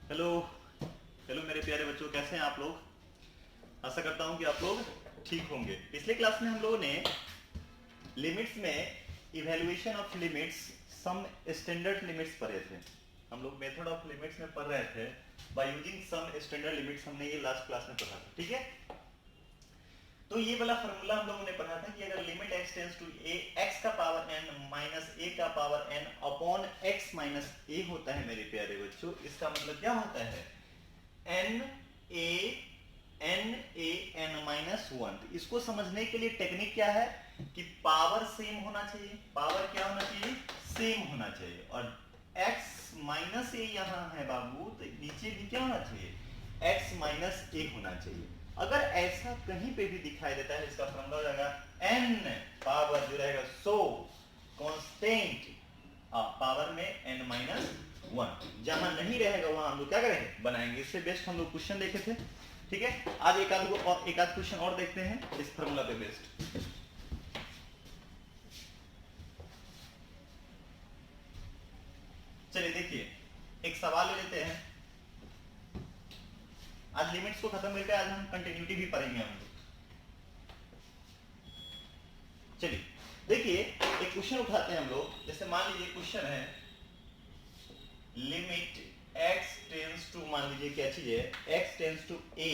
Hello hello मेरे प्यारे बच्चों, कैसे हैं आप लोग। आशा करता हूं कि आप लोग ठीक होंगे। पिछले क्लास में हम लोगों ने लिमिट्स में evaluation of limits, some standard limits पढ़े थे। हम लोग मेथड ऑफ लिमिट्स में पढ़ रहे थे। By using some standard limits हमने ये लास्ट क्लास में पढ़ा था, ठीक है। तो ये वाला फॉर्मूला हम लोगों ने पढ़ा था कि अगर limit x tends to a, x का पावर n माइनस a का power n upon x minus a होता है मेरे प्यारे बच्चों, इसका मतलब क्या होता है, n a n minus one. इसको समझने के लिए टेक्निक क्या है कि पावर सेम होना चाहिए। पावर क्या होना चाहिए, सेम होना चाहिए। और x माइनस ए यहाँ है बाबू, तो नीचे भी क्या होना चाहिए, x माइनस ए होना चाहिए। अगर ऐसा कहीं पे भी दिखाई देता है, इसका फॉर्मूला हो जाएगा n पावर जो रहेगा सो कांस्टेंट पावर में n माइनस वन। जहां नहीं रहेगा वहां हम लोग क्या करेंगे, बनाएंगे। इससे बेस्ट हम लोग क्वेश्चन देखे थे, ठीक है। आज एक आध क्वेश्चन और देखते हैं इस फॉर्मूला पे बेस्ड। चलिए देखिए, एक सवाल ले लेते हैं। आज लिमिट्स को खत्म करके आज हम कंटिन्यूटी भी पढ़ेंगे हम लोग। चलिए देखिए, एक क्वेश्चन उठाते हैं हम लोग। जैसे मान लीजिए क्वेश्चन है लिमिट x टेंड्स टू, मान लीजिए क्या चीज है, x टेंड्स टू a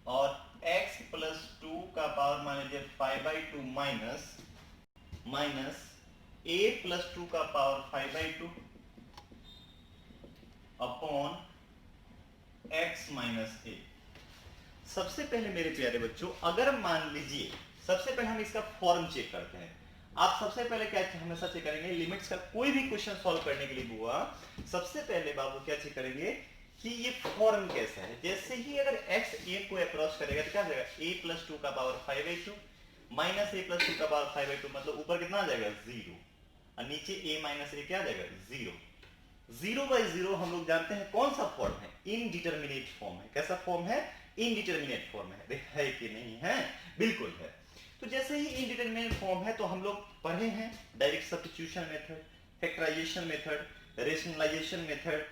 और x प्लस 2 का पावर मान लीजिए 5/2 माइनस a प्लस 2 का power 5/2 upon x minus a। सबसे पहले मेरे प्यारे बच्चों, अगर मान लीजिए, सबसे पहले हम इसका फॉर्म चेक करते हैं। आप सबसे पहले क्या हमेशा चेक करेंगे, लिमिट्स का कोई भी क्वेश्चन सॉल्व करने के लिए बुआ, सबसे पहले बाबू क्या चेक करेंगे कि ये फॉर्म कैसा है। जैसे ही अगर x a को अक्रॉस करेगा तो क्या हो जाएगा, a प्लस 2 का पावर 5/2 माइनस a प्लस 2 का पावर 5/2, मतलब ऊपर कितना आ जाएगा 0 और नीचे a माइनस a क्या आ जाएगा 0। 0/0 हम लोग जानते हैं कौन सा फॉर्म है, इनडिटरमिनेट फॉर्म है। कैसा फॉर्म है, इनडिटरमिनेट फॉर्म है कि नहीं है, बिल्कुल है। तो जैसे ही इनडिटरमिनेट फॉर्म है तो हम लोग पढ़े हैं direct substitution method, factorization method, rationalization method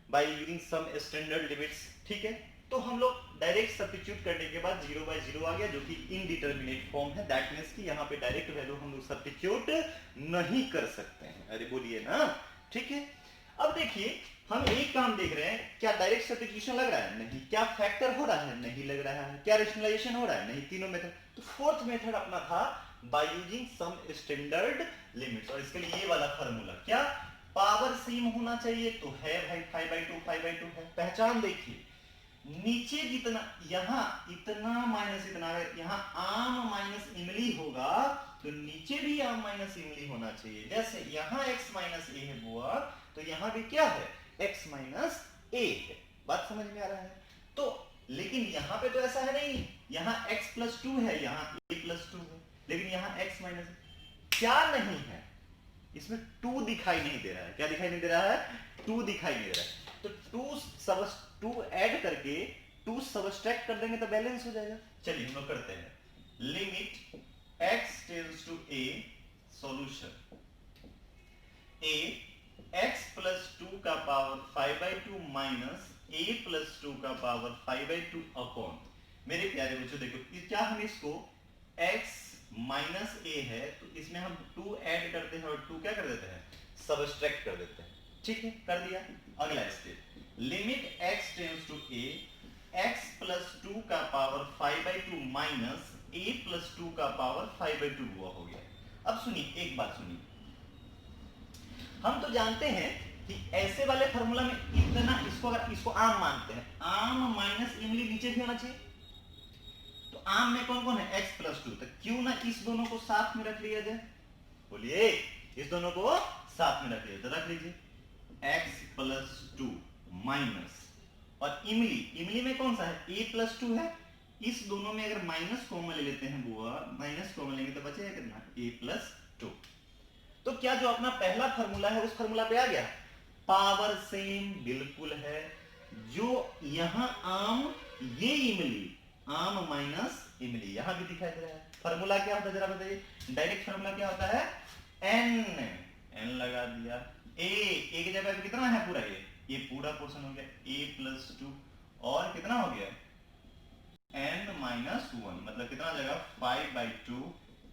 by using some standard limits, ठीक है। तो हम लोग डायरेक्ट सब्स्टिट्यूट करने के बाद 0/0 आ गया, जो कि इनडिटरमिनेट फॉर्म है। दैट मींस कि यहाँ पे डायरेक्ट वैल्यू हम लोग सब्स्टिट्यूट नहीं कर सकते हैं। अरे बोलिए ना, ठीक है। अब देखिए, हम एक काम देख रहे हैं, क्या डायरेक्ट सब्स्टिट्यूशन लग रहा है, नहीं। क्या फैक्टर हो रहा है, नहीं लग रहा है। क्या रेशनलाइजेशन हो रहा है, नहीं। तीनों मेथड। तो फोर्थ मेथड अपना था by using some standard limits, और इसके लिए ये वाला फार्मूला, क्या पावर सेम होना चाहिए, तो है भाई 5/2 है। पहचान देखिए, नीचे जितना यहाँ इतना माइनस इतना, यहाँ आम माइनस इमली होगा तो नीचे भी आम माइनस इमली होना चाहिए। जैसे यहाँ x माइनस ए है बुआ, तो यहाँ भी क्या है, x माइनस ए है। बात समझ में आ रहा है। तो लेकिन यहाँ पे तो ऐसा है नहीं, यहाँ x प्लस 2 है, यहाँ a प्लस 2 है, लेकिन यहाँ x माइनस क्या नहीं है, इसमें 2 दिखाई नहीं दे रहा है। क्या दिखाई नहीं दे रहा है, 2 दिखाई नहीं दे रहा है। तो 2 ऐड करके 2 सबट्रैक्ट कर देंगे तो बैलेंस हो जाएगा। चलिए हम लोग करते हैं। Limit x tends to a, solution a x plus 2 का पावर 5/2 माइनस a प्लस 2 का पावर 5/2 अपॉन, मेरे प्यारे बच्चों देखो, क्या हम इसको x माइनस a है तो इसमें हम 2 ऐड करते हैं और 2 क्या कर देते हैं, सबट्रैक्ट कर देते हैं, ठीक है। कर दिया। अगला step, limit x tends to a, x plus 2 का पावर 5/2 माइनस a प्लस 2 का पावर 5/2 हुआ हो गया। अब सुनिए, एक बात सुनिए, हम तो जानते हैं कि ऐसे वाले फॉर्मूला में इतना, इसको अगर इसको आम मानते हैं, आम माइनस इमली नीचे भी होना चाहिए। तो आम में कौन कौन है, x प्लस 2, तो क्यों ना इस दोनों को साथ में रख लिया जाए, बोलिए, इस दोनों को साथ में रख लिया जाए। रख लीजिए x प्लस 2 माइनस, और इमली, इमली में कौन सा है, a प्लस 2 है। इस दोनों में अगर माइनस कॉमन ले लेते हैं बुआ, माइनस कॉमन लेंगे तो बचेगा कितना, a प्लस 2। तो क्या जो अपना पहला फॉर्मूला है उस फॉर्मूला पे आ गया, पावर सेम बिल्कुल है। जो यहां आम, ये इमली, आम माइनस इमली, यहां भी दिखाई दे रहा है। फॉर्मूला क्या होता है जरा बताइए, डायरेक्ट फॉर्मूला क्या होता है, n लगा दिया, a की जगह पे कितना है पूरा, ये पूरा पोर्शन हो गया a+2 और कितना हो गया n-1 मतलब कितना हो जाएगा 5/2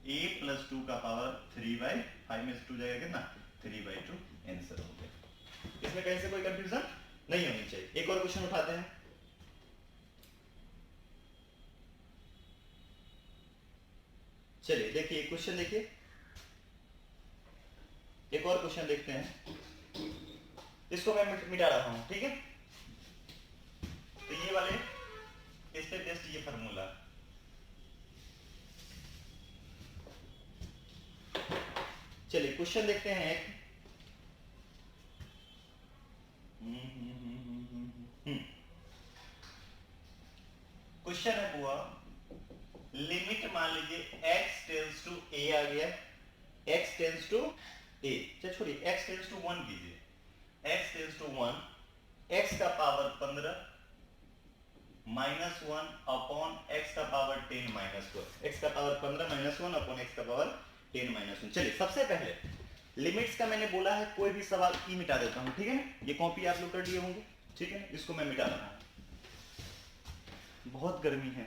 a+2 का पावर 3/5 में से 2 जाएगा कितना 3/2 आंसर हो गया। इसमें कहीं से कोई कंफ्यूजन नहीं होनी चाहिए। एक और क्वेश्चन उठाते हैं। चलिए देखिए क्वेश्चन देखिए, एक और क्वेश्चन देखते हैं, इसको मैं मिटा रहा हूं, ठीक है। तो ये वाले इस पे टेस्ट ये फार्मूला, चलिए क्वेश्चन देखते हैं एक। क्वेश्चन है बुआ, लिमिट मान लीजिए x टेंस टू a आ गया, x टेंस टू a, चलिए छोड़िए x टेंस टू 1 कीजिए, x टेंस टू 1, x का पावर 15 -1 अपॉन x का पावर 10 -1, x का पावर 15 -1 अपॉन x का पावर 10 -1। चलिए सबसे पहले लिमिट्स का मैंने बोला है कोई भी सवाल ई मिटा देता हूं, ठीक है। ये कॉपी आप लोग कर लिए होंगे, ठीक है। इसको मैं मिटा रहा हूं, बहुत गर्मी है,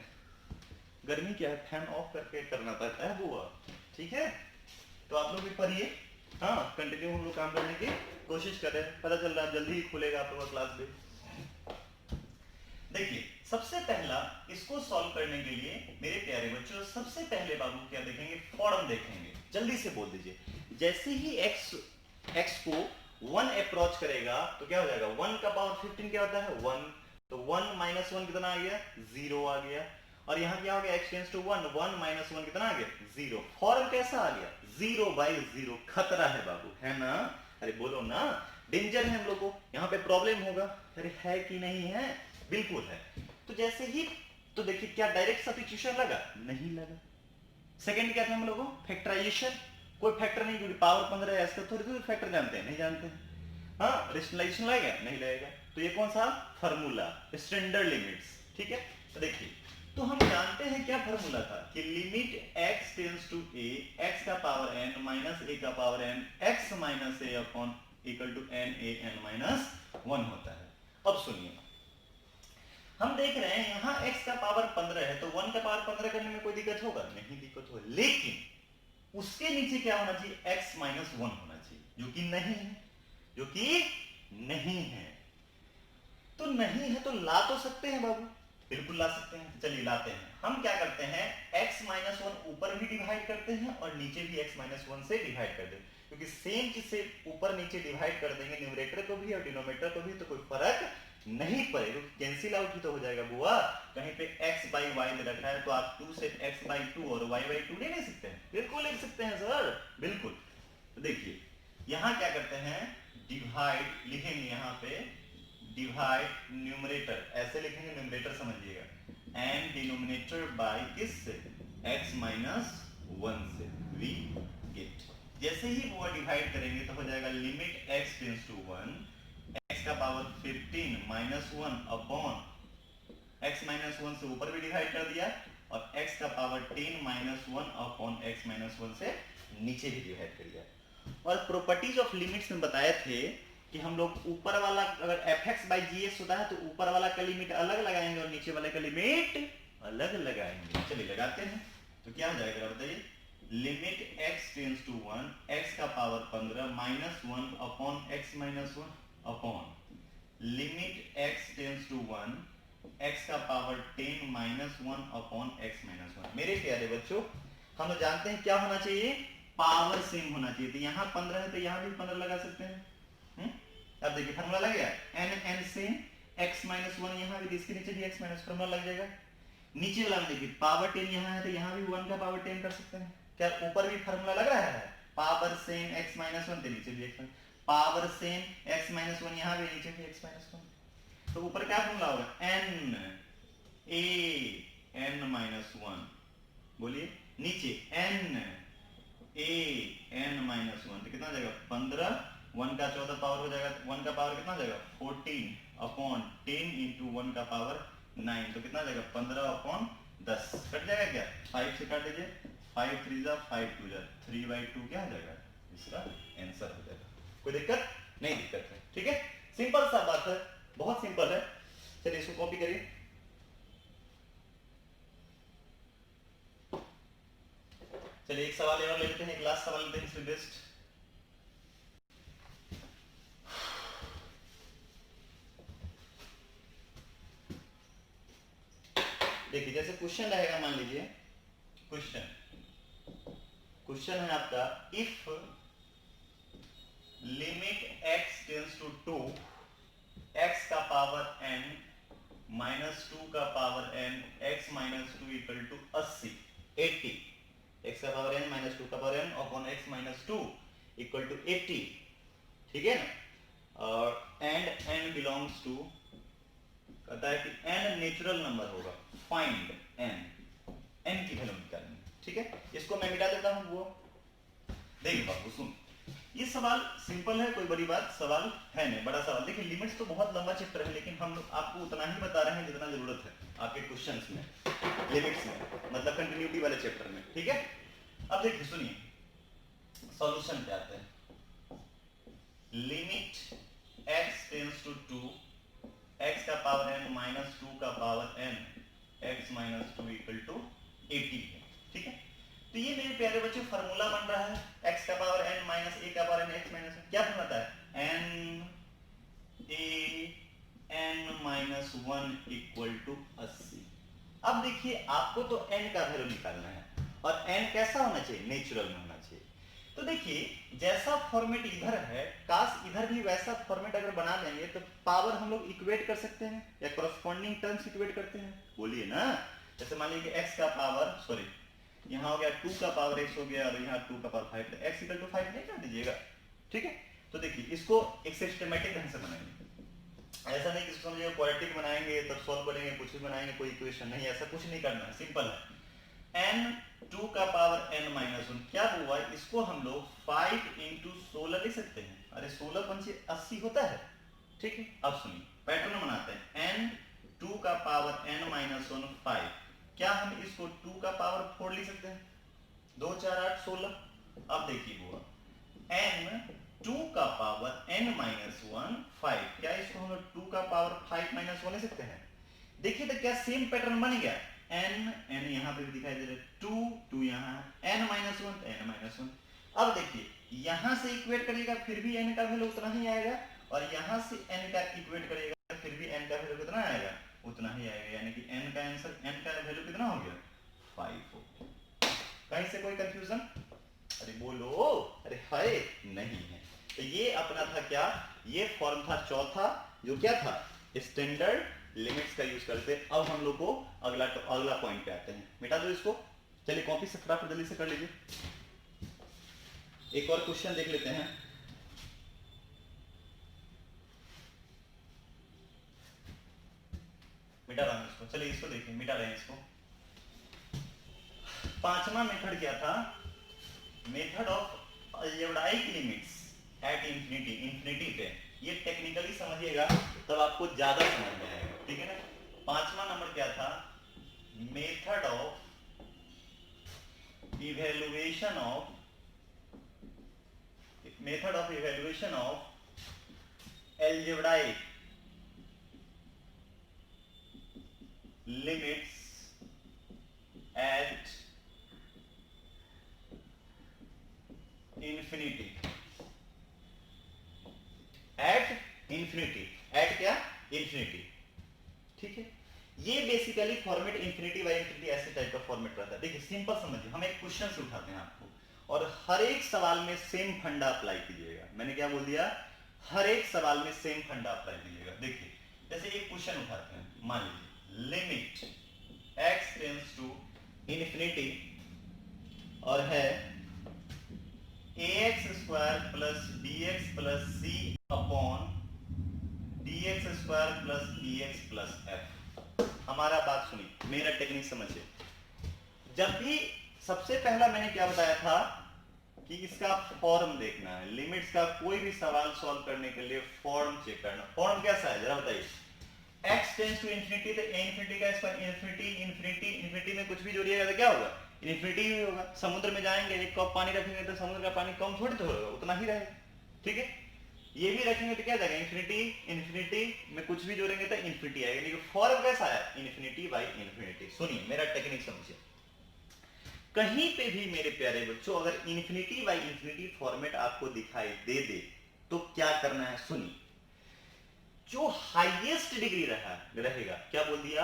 गर्मी क्या है फैन ऑफ करके करना पड़ता है बुआ, ठीक है। तो आप लोग भी पढ़िए, हाँ कंटिन्यू हम लोग काम करने की कोशिश कर रहे हैं। पता चल रहा है जल्दी ही खुलेगा आप लोगों का क्लास भी। देखिए सबसे पहला इसको सॉल्व करने के लिए मेरे प्यारे बच्चों सबसे पहले बाबू क्या देखेंगे, फॉर्म देखेंगे। जल्दी से बोल दीजिए, जैसे ही x को 1 अप्रोच करेगा तो क्या हो जाएगा, 1 का पावर 15 क्या होता है 1, तो 1 - 1 कितना आ गया 0 आ गया। और यहाँ क्या हो गया x टेंस टू 1, 1 - 1 कितना आ गया 0। फॉर्म कैसा आ गया 0/0, खतरा है बाबू, है ना। अरे बोलो ना, डेंजर है हम लोग को, यहाँ पे प्रॉब्लम होगा। अरे है कि नहीं है, बिल्कुल है। तो जैसे ही, तो देखिए क्या डायरेक्ट सब्स्टिट्यूशन लगा, नहीं लगा। सेकंड क्या था हम लोगों, फैक्टराइजेशन, कोई फैक्टर नहीं, क्योंकि पावर 15 है, इसका थोड़ी फैक्टर जानते हैं, नहीं जानते हैं। हाँ रेशनलाइजेशन लगेगा, नहीं लगेगा। तो ये कौन सा फार्मूला, स्टैंडर्ड लिमिट्स, ठीक है। तो देखिए, तो हम जानते हैं क्या फार्मूला था कि limit x tends to a, x का पावर n माइनस a का power n, x minus a upon equal to n a n minus 1 होता है। अब सुनिए, हम देख रहे हैं यहाँ x का पावर 15 है, तो 1 का पावर 15 करने में कोई दिक्कत होगा, नहीं दिक्कत होगा। लेकिन उसके नीचे क्या होना चाहिए, x माइनस 1 होना चाहिए, जो कि नहीं है, जो कि नहीं है। तो नहीं है तो ला तो सकते हैं बाबू, बिल्कुल ला सकते हैं। चलिए लाते हैं। हम क्या करते हैं, x माइनस 1 ऊपर भी डिवाइड करते हैं और नीचे भी x माइनस 1 से डिवाइड कर देते हैं, क्योंकि सेम चीज से ऊपर नीचे डिवाइड कर देंगे न्यूमरेटर को भी और डिनोमिनेटर को भी, तो कोई फर्क नहीं पड़ेगा, कैंसिल आउट ही तो हो जाएगा बुआ। कहीं पे x/y दे रखा है तो आप 2 से x/2 और y/2 नहीं ले सकते हैं, बिल्कुल लिख सकते हैं सर, बिल्कुल। तो देखिए यहाँ क्या करते हैं, डिवाइड लिखेंगे, यहाँ पे डिवाइड न्यूमरेटर ऐसे लिखेंगे, न्यूमरेटर समझिएगा, एंड डिनोमिनेटर बाय किस से, x माइनस 1 से, वी गेट। जैसे ही वो डिवाइड करेंगे तो हो जाएगा limit x tends to 1, x का power 15 minus 1 upon x minus 1 से ऊपर भी डिवाइड कर दिया, और x का power 10 minus 1 upon x minus 1 से नीचे भी डिवाइड कर दिया। और प्रॉपर्टीज ऑफ लिमिट्स में बताए थे कि हम लोग ऊपर वाला अगर fx/gs होता है तो ऊपर वाला का लिमिट अलग लगाएंगे और नीचे वाले का लिमिट अलग लगाएंगे। चलिए लगाते हैं, तो क्या हो जाएगा बताइए, limit x tends to 1, x का power 15 minus 1 upon x minus 1 upon limit x tends to 1, x का power 10 minus 1 upon x minus 1। मेरे प्यारे बच्चों, हम लोग जानते हैं क्या होना चाहिए, पावर सेम होना चाहिए। तो यहाँ 15 है तो यहाँ भी 15 लगा सकते हैं। अब देखिए फार्मूला लग गया, n सेम, x माइनस 1 यहाँ भी, इसके नीचे भी x माइनस फार्मूला लग जाएगा। नीचे वाला में देखिए पावर 10 यहाँ है तो यहाँ भी 1 का पावर 10 कर सकते हैं। क्या ऊपर भी फार्मूला लग रहा है, पावर सेम x माइनस 1, नीचे भी x, power same x minus 1, यहाँ भी नीचे भी x माइनस 1। तो ऊपर क्या फार्मूला होगा, n a n माइनस 1, बोलिए, नीचे n a n माइनस 1, तो कितना हो जाएगा 15, 1 का 14 पावर हो जाएगा, 1 का पावर कितना हो जाएगा 14 अपॉन 10 इंटू 1 का पावर 9, तो कितना हो जाएगा 15 अपॉन 10, कट जाएगा क्या, 5 से काट दीजिए, 5 3 जा 5 2 जा 3/2 क्या हो जाएगा, इसका आंसर हो जाएगा। कोई दिक्कत नहीं, दिक्कत है, ठीक है। सिंपल सा बात है, बहुत सिंपल है। चलिए इसको कॉपी करिए। चलिए एक सवाल और ले लेते हैं, एक लास्ट सवाल लेते हैं इसमें बेस्ट। देखिए जैसे क्वेश्चन रहेगा, मान लीजिए क्वेश्चन है आपका, if limit x tends to 2 x का पावर n माइनस 2 का power n x minus 2 equal to 80 x का पावर n माइनस 2 का power n upon x minus 2 equal to 80, ठीक है ना। और एंड n बिलोंग्स टू, कहता है कि n नेचुरल नंबर होगा, फाइंड n की वैल्यू निकालनी, ठीक है। इसको मैं मिटा देता हूं। वो देखिए बाबू सुन, ये सवाल सिंपल है, कोई बड़ी बात सवाल है नहीं, बड़ा सवाल। देखिए लिमिट्स तो बहुत लंबा चैप्टर है, लेकिन हम आपको उतना ही बता रहे हैं जितना जरूरत है आपके क्वेश्चंस में, लिमिट्स में, मतलब कंटिन्यूटी वाले चैप्टर में, ठीक है। अब देखिए सुनिए, सॉल्यूशन क्या आता है। Limit x tends to 2 x का पावर n माइनस 2 का power n x minus 2 equal to 80 है, ठीक है। तो ये मेरे प्यारे बच्चों फार्मूला बन रहा है, x का पावर n माइनस a का पावर n x माइनस क्या फॉर्मूला है, n a n minus 1 equal to 80। अब देखिए आपको तो n का वैल्यू निकालना है, और n कैसा होना चाहिए, नेचुरल में होना चाहिए। तो देखिए जैसा फॉर्मेट इधर है, काश इधर भी वैसा फॉर्मेट अगर बना लेंगे तो पावर हम लोग इक्वेट कर सकते हैं, या कॉरस्पॉन्डिंग टर्म्स इक्वेट करते हैं, बोलिए ना। जैसे मान लीजिए x का पावर, सॉरी यहाँ हो गया 2 का पावर x हो गया, और यहाँ 2 का पावर 5, तो x इक्वल टू 5 नहीं कर दीजिएगा, ठीक है। तो देखिए इसको एक सिस्टमैटिक ढंग से बनाएंगे, ऐसा नहीं कि इसको समझिए क्वाड्रेटिक बनाएंगे तब सॉल्व करेंगे, कुछ भी बनाएंगे कोई इक्वेशन नहीं, ऐसा कुछ नहीं करना है, सिंपल है। n 2 का पावर n माइनस 1 क्या हुआ, इसको हम लोग 5 इंटू 16 लिख सकते हैं। अरे 16 पंचे 80 होता है, ठीक है। अब सुनिए पैटर्न बनाते हैं, n 2 का पावर n माइनस 1 5, क्या हम इसको 2 का पावर 4 लिख सकते हैं, 2 4 8 16। अब देखिए हुआ n 2 का पावर n माइनस 1 5, क्या इसको हम लोग 2 का पावर 5 माइनस 1 ले सकते हैं। देखिए तो क्या सेम पैटर्न बन गया, n यहाँ पे भी दिखाई दे रहा है, 2 यहाँ n माइनस 1 n माइनस 1। अब देखिए यहाँ से इक्वेट करिएगा फिर भी n का वैल्यू उतना ही आएगा, और यहाँ से n का इक्वेट करिएगा फिर भी n का वैल्यू कितना आएगा, उतना ही आएगा, यानी कि n का आंसर, n का वैल्यू कितना हो गया, 5 हो गया। कहीं से कोई कंफ्यूजन, अरे बोलो, अरे है नहीं है। तो ये अपना था क्या, ये फॉर्म था चौथा, जो क्या था, स्टैंडर्ड लिमिट्स का यूज करते। अब हम लोग को अगला पॉइंट पे आते हैं, मिटा दो इसको। चलिए कॉपी से फटाफट जल्दी से कर लीजिए, एक और क्वेश्चन देख लेते हैं। मिटा रहा हूं इसको, चलिए इसको देखिए, मिटा रहे हैं इसको। पांचवा मेथड क्या था, method of algebraic limits at infinity, infinity पे। ये टेक्निकली समझिएगा तब आपको ज्यादा समझ में आएगा, ठीक है ना। पांचवा नंबर क्या था, method of evaluation of, method of evaluation of algebraic limits at infinity, at infinity, at क्या, इंफिनिटी, ठीक है। ये basically format infinity by infinity ऐसे टाइप का फॉर्मेट रहता है। देखिए सिंपल समझिए, हम एक क्वेश्चन से उठाते हैं आपको, और हर एक सवाल में सेम फंडा अप्लाई कीजिएगा। मैंने क्या बोल दिया, हर एक सवाल में सेम फंडा अप्लाई कीजिएगा। देखिए जैसे एक क्वेश्चन उठाते हैं, मान लीजिए limit x tends to infinity, और है ax square plus bx plus c upon dx square plus bx plus f। हमारा बात सुनिए, मेरा टेक्निक समझिए। जब भी सबसे पहला मैंने क्या बताया था कि इसका फॉर्म देखना है, लिमिट्स का कोई भी सवाल सॉल्व करने के लिए फॉर्म चेक करना। फॉर्म कैसा है जरा बताइए, x टेंस टू इंफिनिटी, तो इंफिनिटी का स्क्वायर, इंफिनिटी इंफिनिटी इंफिनिटी में कुछ भी जोड़िएगा तो क्या होगा, इंफिनिटी ही होगा। समुद्र में जाएंगे, एक कप पानी रखेंगे तो समुद्र का पानी कम थोड़ी तो होगा, उतना ही रहेगा, ठीक है। ये भी रखेंगे तो क्या जाएगा इन्फिनिटी, इन्फिनिटी में कुछ भी जोड़ेंगे तो इन्फिनिटी आएगा, लेकिन फॉर्म कैसा आया इन्फिनिटी बाई इन्फिनिटी। सुनिए मेरा टेक्निक समझिए, कहीं पे भी मेरे प्यारे बच्चों अगर इन्फिनिटी बाई इन्फिनिटी फॉर्मेट आपको दिखाई दे दे तो क्या करना है, सुनिए जो हाईएस्ट डिग्री रहेगा, क्या बोल दिया,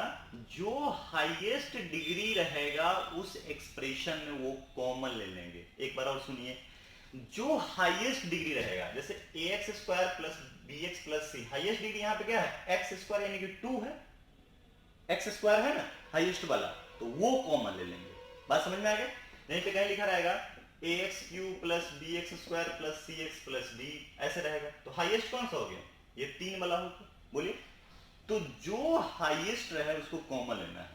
जो हाईएस्ट डिग्री रहेगा उस एक्सप्रेशन में वो कॉमन ले लेंगे। एक बार और सुनिए, जो हाईएस्ट डिग्री रहेगा, जैसे ax square plus bx plus c, highest degree यहां पे क्या है x स्क्वायर यानी कि 2 है, x स्क्वायर है ना हाईएस्ट वाला, तो वो कॉमन ले लेंगे। बात समझ में आ गया? यहीं पे कहीं लिखा रहेगा ax cube plus bx square plus cx plus d, ऐसे रहेगा, तो हाईएस्ट कौन सा हो गया, ये 3 वाला होगा। बोलिए, तो जो हाईएस्ट रहे उसको कॉमन लेना है।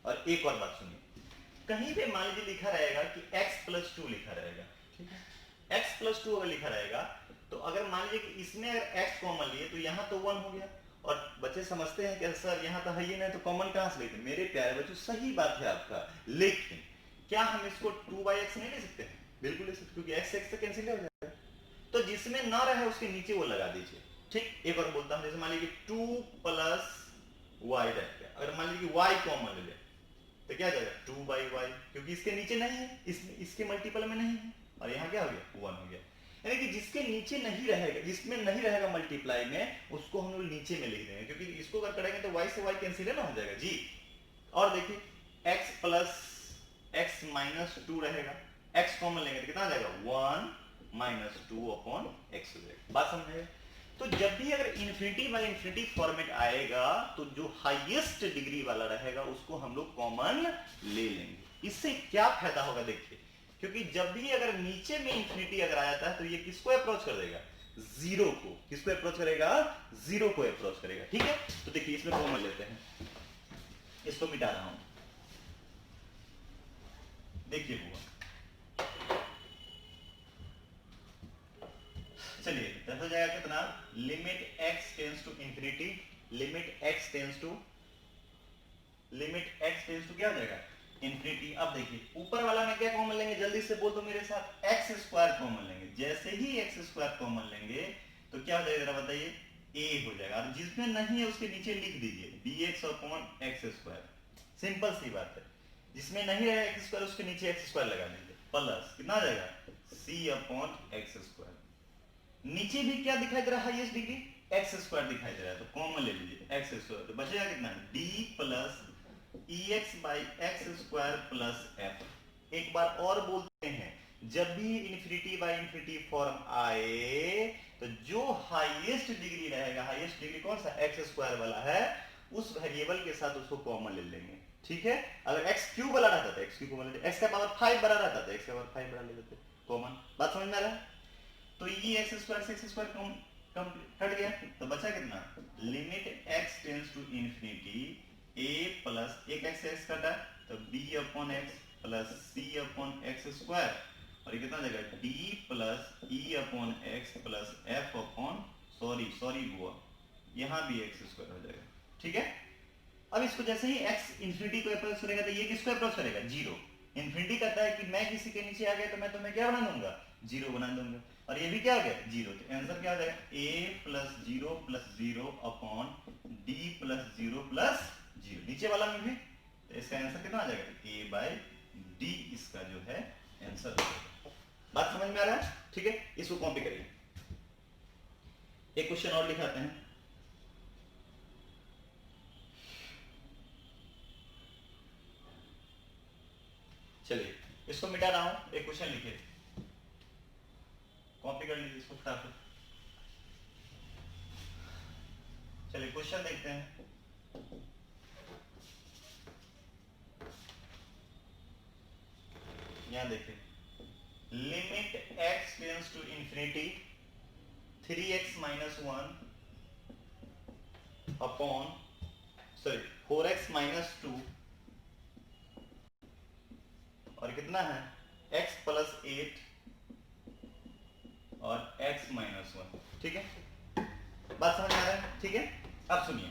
और एक और बात सुनिए, कहीं पे मान लीजिए लिखा रहेगा कि x प्लस 2 लिखा रहेगा, ठीक है, x प्लस 2 अगर लिखा रहेगा तो अगर मान लीजिए कि इसमें अगर x कॉमन लिए तो यहाँ तो 1 हो गया, और बच्चे समझते हैं कि सर यहाँ तो है ही नहीं तो कॉमन कहाँ से लेते, मेरे प्यारे बच्चों सही बात है आपका, लेकिन क्या हम इसको 2/x नहीं ले सकते हैं? बिल्कुल ले सकते, क्योंकि x से कैंसिल हो जाएगा, तो जिसमें ना रहे उसके नीचे वो लगा दीजिए। ठीक, एक और बोलता हूं, जैसे मान लीजिए 2 प्लस वाई रह गया, अगर मान लीजिए y कॉमन ले ले तो क्या जाएगा 2/y, क्योंकि इसके नीचे नहीं है, इसके मल्टीपल में नहीं है, और यहाँ क्या हो गया 1 हो गया। यानी कि जिसके नीचे नहीं रहेगा, जिसमें नहीं रहेगा मल्टीप्लाई में, उसको हम लोग नीचे में लिख देंगे, क्योंकि इसको अगर करेंगे तो y से y कैंसिल ना हो जाएगा जी। और देखिए x प्लस x माइनस 2 रहेगा, x कॉमन लेंगे तो कितना आ जाएगा 1 माइनस 2 अपॉन x हो जाएगा। बात समझे? तो जब भी अगर इन्फिनिटी बाई इन्फिनिटी फॉर्मेट आएगा तो जो हाईएस्ट डिग्री वाला रहेगा उसको हम लोग कॉमन ले लेंगे। इससे क्या फायदा होगा देखिए, क्योंकि जब भी अगर नीचे में इन्फिनिटी अगर आ जाता है तो ये किसको अप्रोच कर देगा, जीरो को। किसको अप्रोच करेगा, जीरो को अप्रोच करेगा। ठीक है, तो देखिए इसमें कॉमन लेते हैं, इसको मिटा रहा हूं, देखिए हुआ, चलिए तो हो जाएगा कितना, limit x tends to infinity, limit x tends to क्या हो जाएगा इंफिनिटी। अब देखिए ऊपर वाला में क्या कॉमन लेंगे, जल्दी से बोल दो मेरे साथ, x स्क्वायर कॉमन लेंगे। जैसे ही x स्क्वायर कॉमन लेंगे तो क्या हो जाएगा जरा बताइए, a हो जाएगा, और जिसमें नहीं है उसके नीचे लिख दीजिए bx upon x square. Simple सी बात है, जिसमें नहीं रहेगा x स्क्वायर उसके नीचे x स्क्वायर लगा दीजिए, प्लस कितना आ जाएगा c अपॉन x स्क्वायर। नीचे भी क्या दिखाई दे रहा है हाईएस्ट डिग्री, एक्स स्क्वायर दिखाई दे रहा है, तो कॉमन ले लीजिए एक्स स्क्वायर, तो बचेगा कितना d plus x by x square plus F. एक बार और बोलते हैं, जब भी इन्फिनिटी बाई इन्फिनिटी फॉर्म आए तो जो हाईएस्ट डिग्री रहेगा, हाईएस्ट डिग्री कौन सा एक्स स्क्वायर वाला है, उस वेरिएबल के साथ उसको कॉमन ले लेंगे। ठीक है, अगर एक्स क्यूब वाला रहता था एक्स क्यूब कॉमन लेते, एक्स का पावर 5 बड़ा रहता था एक्स का पावर 5 बड़ा ले लेते कॉमन। बात समझ में आ रहा है? तो ये एक्स स्क्वायर से एक्स स्क्वायर कम कट गया, तो बचा कितना, limit x tends to infinity a plus एक x कटा तो b अपॉन x plus c upon x square, और ये कितना आ जाएगा d plus e upon x plus f upon sorry हुआ यहाँ भी x स्क्वायर हो जाएगा। ठीक है, अब इसको जैसे ही x इंफिनिटी को अप्रोच करेगा तो ये किसको अप्रोच करेगा, जीरो। इंफिनिटी कहता है कि मैं किसी के नीचे आ गया तो मैं तुम्हें क्या बना दूंगा, जीरो बना दूंगा, और ये भी क्या हो गया जीरो, तो आंसर क्या हो जाएगा a plus zero upon d plus zero plus zero, नीचे वाला में भी, तो इसका आंसर कितना आ जाएगा a बाई डी, इसका जो है आंसर हो जाएगा। बात समझ में आ रहा है? ठीक है, इसको कॉपी करिए, एक क्वेश्चन और लिखाते हैं। चलिए इसको मिटा रहा हूं, एक क्वेश्चन लिखिए, कॉपी कर लीजिए इसको फटाफट। चलिए क्वेश्चन देखते हैं, यहां देखिए, limit x tends to infinity 3x minus 1 upon 4x minus 2 और कितना है x प्लस 8 और x माइनस 1। ठीक है, बात समझ में आ रहा है? ठीक है, अब सुनिए,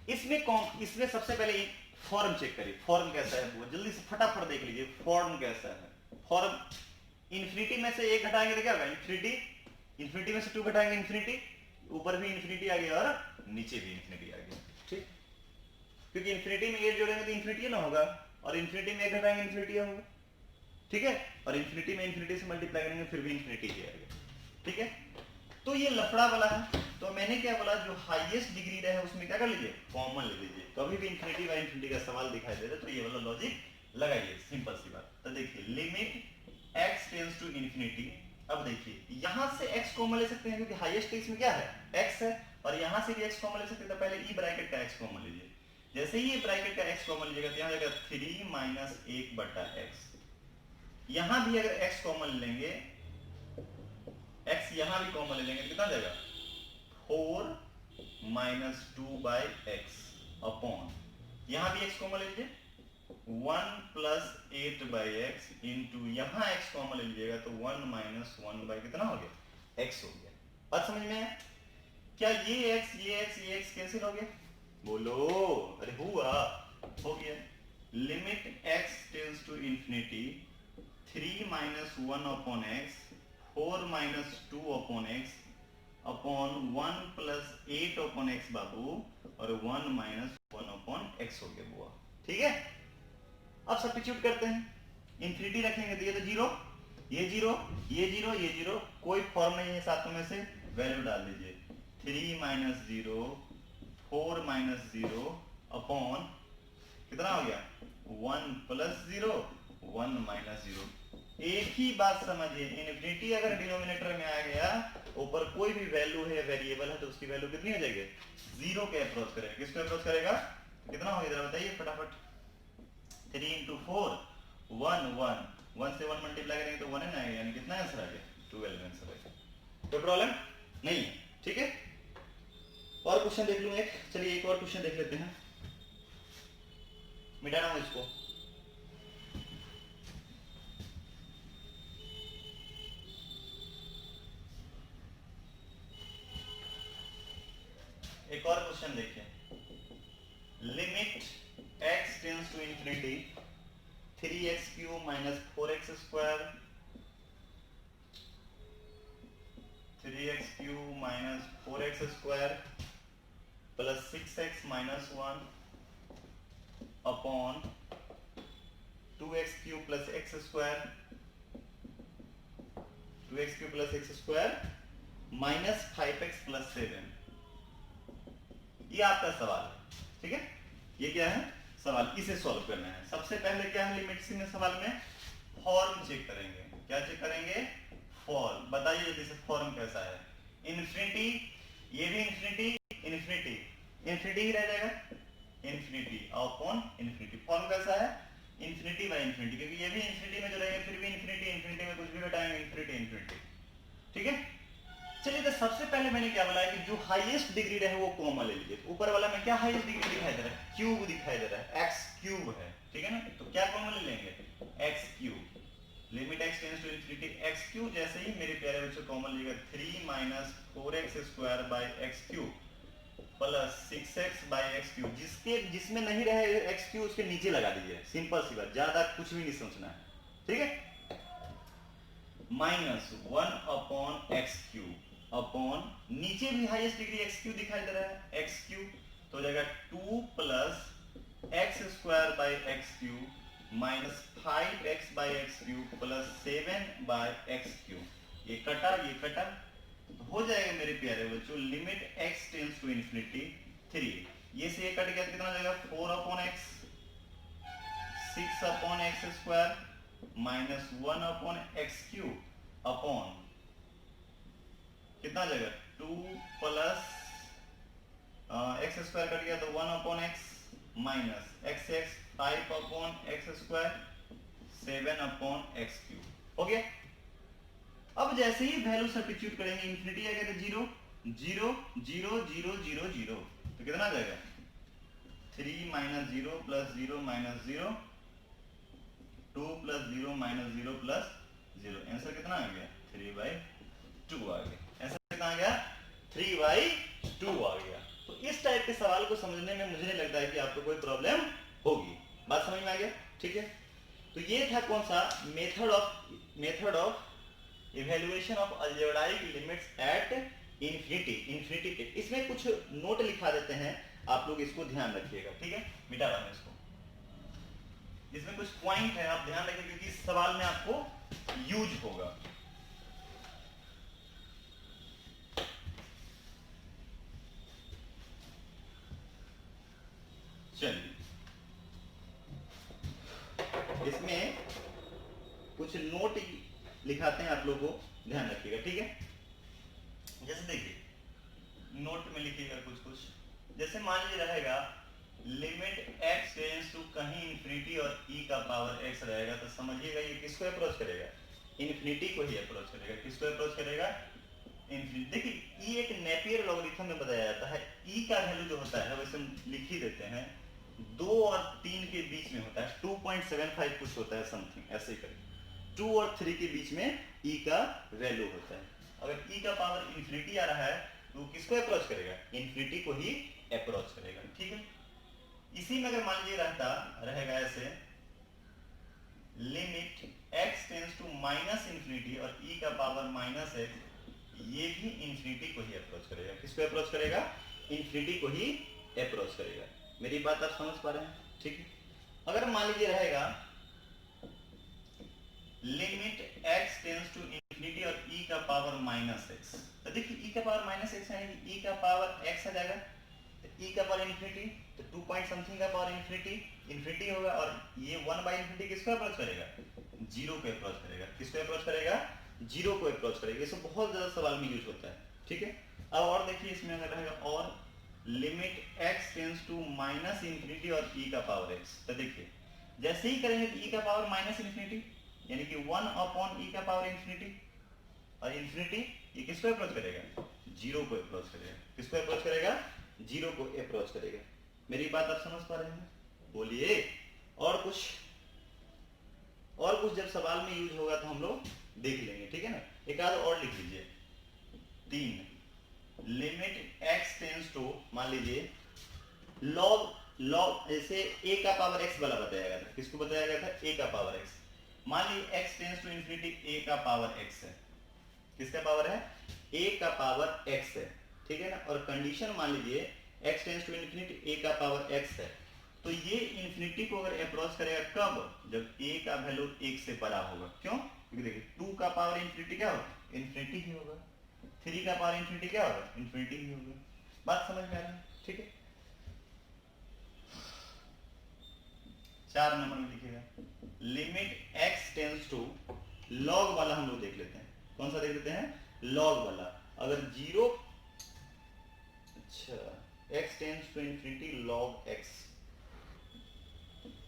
इसमें सबसे पहले एक फॉर्म चेक करिए, फॉर्म कैसा है वो जल्दी से फटाफट देख लीजिए, फॉर्म कैसा है। फॉर्म इंफिनिटी में से एक घटाएंगे तो क्या होगा, इंफिनिटी इंफिनिटी में से 2 घटाएंगे इंफिनिटी, ऊपर भी इंफिनिटी आ गया और नीचे भी इंफिनिटी आ गया, ठीक, क्योंकि इंफिनिटी में 8 जोड़ेंगे तो इंफिनिटी ना होगा, और इंफिनिटी में 1 घटाएंगे इंफिनिटी होगा, ठीक है, और इंफिनिटी में इंफिनिटी से मल्टीप्लाई करेंगे फिर भी इंफिनिटी ही आएगा, ठीक है। तो ये लफड़ा वाला है, तो मैंने क्या बोला, जो हाईएस्ट डिग्री रहे उसमें क्या कर लीजिए, कॉमन ले लीजिए। कभी भी इंफिनिटी बाय इंफिनिटी का सवाल दिखाई दे रहा है तो ये वाला लॉजिक लगाइए, सिंपल सी बात। तो देखिए limit x tends to infinity, अब देखिए यहां से x कॉमन ले सकते हैं क्योंकि हाईएस्ट केस में क्या है, x है, और यहां से भी x कॉमन ले सकते हैं, तो पहले ई ब्रैकेट का x कॉमन लीजिए। जैसे ही ये ब्रैकेट का x कॉमन लीजिएगा तो यहां जाएगा 3 माइनस 1 बटा x, यहां भी अगर x कॉमन लेंगे, x यहां भी कॉमन ले लेंगे, कितना जाएगा 4 माइनस 2 बाई एक्स अपॉन, यहां भी x कॉमन ले लीजिए 1 प्लस 8 बाई एक्स इंटू यहां x कॉमन ले लीजिएगा तो 1 माइनस 1 बाई कितना हो गया, x हो गया। बात समझ में है? क्या ये x कैंसिल हो गया, बोलो, अरे हुआ, हो गया। Limit x tends to infinity 3 minus 1 upon x, 4 minus 2 upon x upon 1 plus 8 upon x बाबू, और 1 माइनस 1 अपॉन एक्स हो गया बुआ, ठीक है। अब सब्स्टिट्यूट करते हैं, इंफिनिटी रखेंगे तो ये तो जीरो, ये जीरो, ये जीरो, ये जीरो, कोई फॉर्म नहीं है सातों में से, वैल्यू डाल दीजिए 3 माइनस 0, 4 माइनस 0 अपॉन कितना हो गया 1 प्लस 0, 1 माइनस 0। एक ही बात समझिए, इनफिनिटी अगर डिनोमिनेटर में आ गया, ऊपर कोई भी वैल्यू है, वेरिएबल है, तो उसकी वैल्यू कितनी हो जाएगी, जीरो के अप्रोच करेगा। किसको अप्रोच करेगा, कितना हो गया बताइए फटाफट, 3 इंटू 4 1 1 1 से 1 मल्टीप्लाई करेंगे तो 1 है ना, यानी कितना आंसर आ गया 12 आंसर आ गया। कोई प्रॉब्लम नहीं है, ठीक है। और क्वेश्चन देख लूं एक, चलिए एक और क्वेश्चन देख लेते हैं, मिटाना हूं इसको। एक और क्वेश्चन देखिए, limit x tends to infinity 3x cube minus 4x square, 3x cube minus 4x square plus 6x minus 1 upon 2x cube plus x square, 2x cube plus x square minus 5x plus 7। ये आपका सवाल है, ठीक है, ये क्या है सवाल, इसे सॉल्व करना है। सबसे पहले क्या है लिमिट्स में सवाल में, फॉर्म चेक करेंगे। क्या चेक करेंगे, फॉर्म। बताइए जल्दी से फॉर्म कैसा है, इन्फिनिटी, ये भी इन्फिनिटी, इन्फिनिटी, इन्फिनिटी ही रह जाएगा, इन्फिनिटी अपॉन इन्फिनिटी। फॉर्म कैसा है, इन्फिनिटी बाय इन्फिनिटी, क्योंकि ये भी इन्फिनिटी में जो रहेगा फिर भी इन्फिनिटी, इन्फिनिटी में कुछ भी घटाएंगे इन्फिनिटी, इन्फिनिटी, ठीक है। चलिए तो सबसे पहले मैंने क्या बोला है कि जो हाईएस्ट डिग्री रहे वो कॉमन ले लीजिए। ऊपर वाला में क्या हाईएस्ट डिग्री दिखाई दे रहा है, क्यूब दिखाई दे रहा है, x क्यूब है, ठीक है ना, तो क्या कॉमन ले लेंगे, x cube. Limit x tends to infinity x cube, जैसे ही मेरे प्यारे बच्चों कॉमन लेगा 3 minus 4x square by x cube plus 6x by x cube, जिसमें नहीं रहे x क्यूब उसके नीचे लगा दीजिए, सिंपल सी बात, ज्यादा कुछ भी नहीं सोचना है, ठीक है। Minus 1 upon x cube upon, नीचे भी हाईएस्ट डिग्री एक्स क्यूब दिखाई दे रहा है, एक्स क्यूब, तो हो जाएगा 2 plus x square by x cube minus 5x by x cube plus 7 by x cube. ये कटा, ये कटा, तो हो जाएगा मेरे प्यारे बच्चों limit x tends to infinity 3, ये से ये कट गया तो कितना हो जाएगा 4 upon x, 6 upon x square minus 1 upon x cube upon कितना जाएगा 2 प्लस एक्स स्क्वायर कट गया तो 1 upon x minus x x 5 upon x square 7 upon x cube हो गया। अब जैसे ही वैल्यू सब्स्टिट्यूट करेंगे इंफिनिटी आ गया तो 0 0 0 0 0 0, तो कितना आ जाएगा 3 minus 0 plus 0 minus 0, 2 plus 0 minus 0 plus 0, answer कितना आ गया 3/2 आ गया। आंसर कितना आ गया 3/2 आ गया। तो इस टाइप के सवाल को समझने में मुझे नहीं लगता है कि आपको कोई प्रॉब्लम होगी। बात समझ में आ गया, ठीक है। तो ये था कौन सा, method of evaluation of algebraic limits at infinity टेक। इसमें कुछ नोट लिखा देते हैं, आप लोग इसको ध्यान रखिएगा, ठीक है। मिटा रहा हूं इसको। इसमें कुछ पॉइंट है, आप ध्यान रखिए क्योंकि इस सवाल में आपको यूज होगा। चलिए, इसमें कुछ नोट लिखाते हैं, आप लोगों को ध्यान रखिएगा, ठीक है। जैसे देखिए नोट में लिखिएगा कुछ कुछ, जैसे मान लीजिए रहेगा लिमिट x टेंड्स टू कहीं इंफिनिटी और e का पावर x रहेगा, तो समझिएगा ये किसको अप्रोच करेगा, इंफिनिटी को ही अप्रोच करेगा। किसको अप्रोच करेगा, इंफिनिटी। देखिए e एक नेपियर लॉगरिथम में बताया जाता है, e का वैल्यू जो होता है वैसे हम लिख ही देते हैं, 2 और 3 के बीच में होता है, 2.75 कुछ होता है समथिंग, ऐसे ही करें। 2 और 3 के बीच में e का वैल्यू होता है। अगर e का पावर इंफिनिटी आ रहा है तो किसको अप्रोच करेगा, इंफिनिटी को ही अप्रोच करेगा, ठीक है। इसी में अगर मान लीजिए रहता रहेगा ऐसे limit x tends to minus infinity और e का पावर माइनस x, ये भी इंफिनिटी को ही अप्रोच करेगा। किसको अप्रोच करेगा, इंफिनिटी को ही अप्रोच करेगा। मेरी बात आप समझ पा रहे हैं, ठीक है। अगर मान लीजिए रहेगा limit x tends to infinity और e का पावर माइनस x, तो देखिए e का पावर माइनस x है, e का पावर x आ जाएगा, e का पावर इंफिनिटी, तो 2 पॉइंट समथिंग का पावर इंफिनिटी होगा, और ये 1 बाई इंफिनिटी किसको अप्रोच करेगा, 0 को अप्रोच करेगा। किसको अप्रोच करेगा, 0 को अप्रोच करेगा। ये सब बहुत ज्यादा सवाल में यूज होता है, ठीक है। अब और देखिए इसमें अगर रहेगा और limit x tends to minus infinity और e का पावर x, तो देखिए जैसे ही करेंगे तो e का पावर माइनस इंफिनिटी यानी कि 1 अपॉन e का पावर इंफिनिटी, और इंफिनिटी ये किसको अप्रोच करेगा, 0 को अप्रोच करेगा। किसको अप्रोच करेगा, 0 को अप्रोच करेगा। मेरी बात आप समझ पा रहे हैं, बोलिए। और कुछ जब सवाल में यूज होगा तो हम लोग देख लेंगे, ठीक है ना। एक आध और लिख लीजिए, 3 लिमिट x टेंड्स टू, मान लीजिए लॉग ऐसे a का पावर x वाला बताया गया था। किसको बताया गया था, a का पावर x। मान लीजिए x tends to infinity a का पावर x है। किसका पावर है, a का पावर x है, ठीक है ना। और कंडीशन मान लीजिए x tends to infinity a का पावर x है, तो ये इंफिनिटी को अगर अप्रोच करेगा कब, जब a का वैल्यू 1 से बड़ा होगा। क्यों, क्योंकि देखिए 2 का पावर इंफिनिटी क्या होगा, इंफिनिटी ही होगा। 3 का पावर इंफिनिटी क्या होगा, इंफिनिटी ही होगा। बात समझ में आ रही है, ठीक है। 4 नंबर में लिखिएगा limit x tends to, log वाला हम लोग देख लेते हैं। कौन सा देख लेते हैं, लॉग वाला। अगर 0, अच्छा x tends to infinity log x,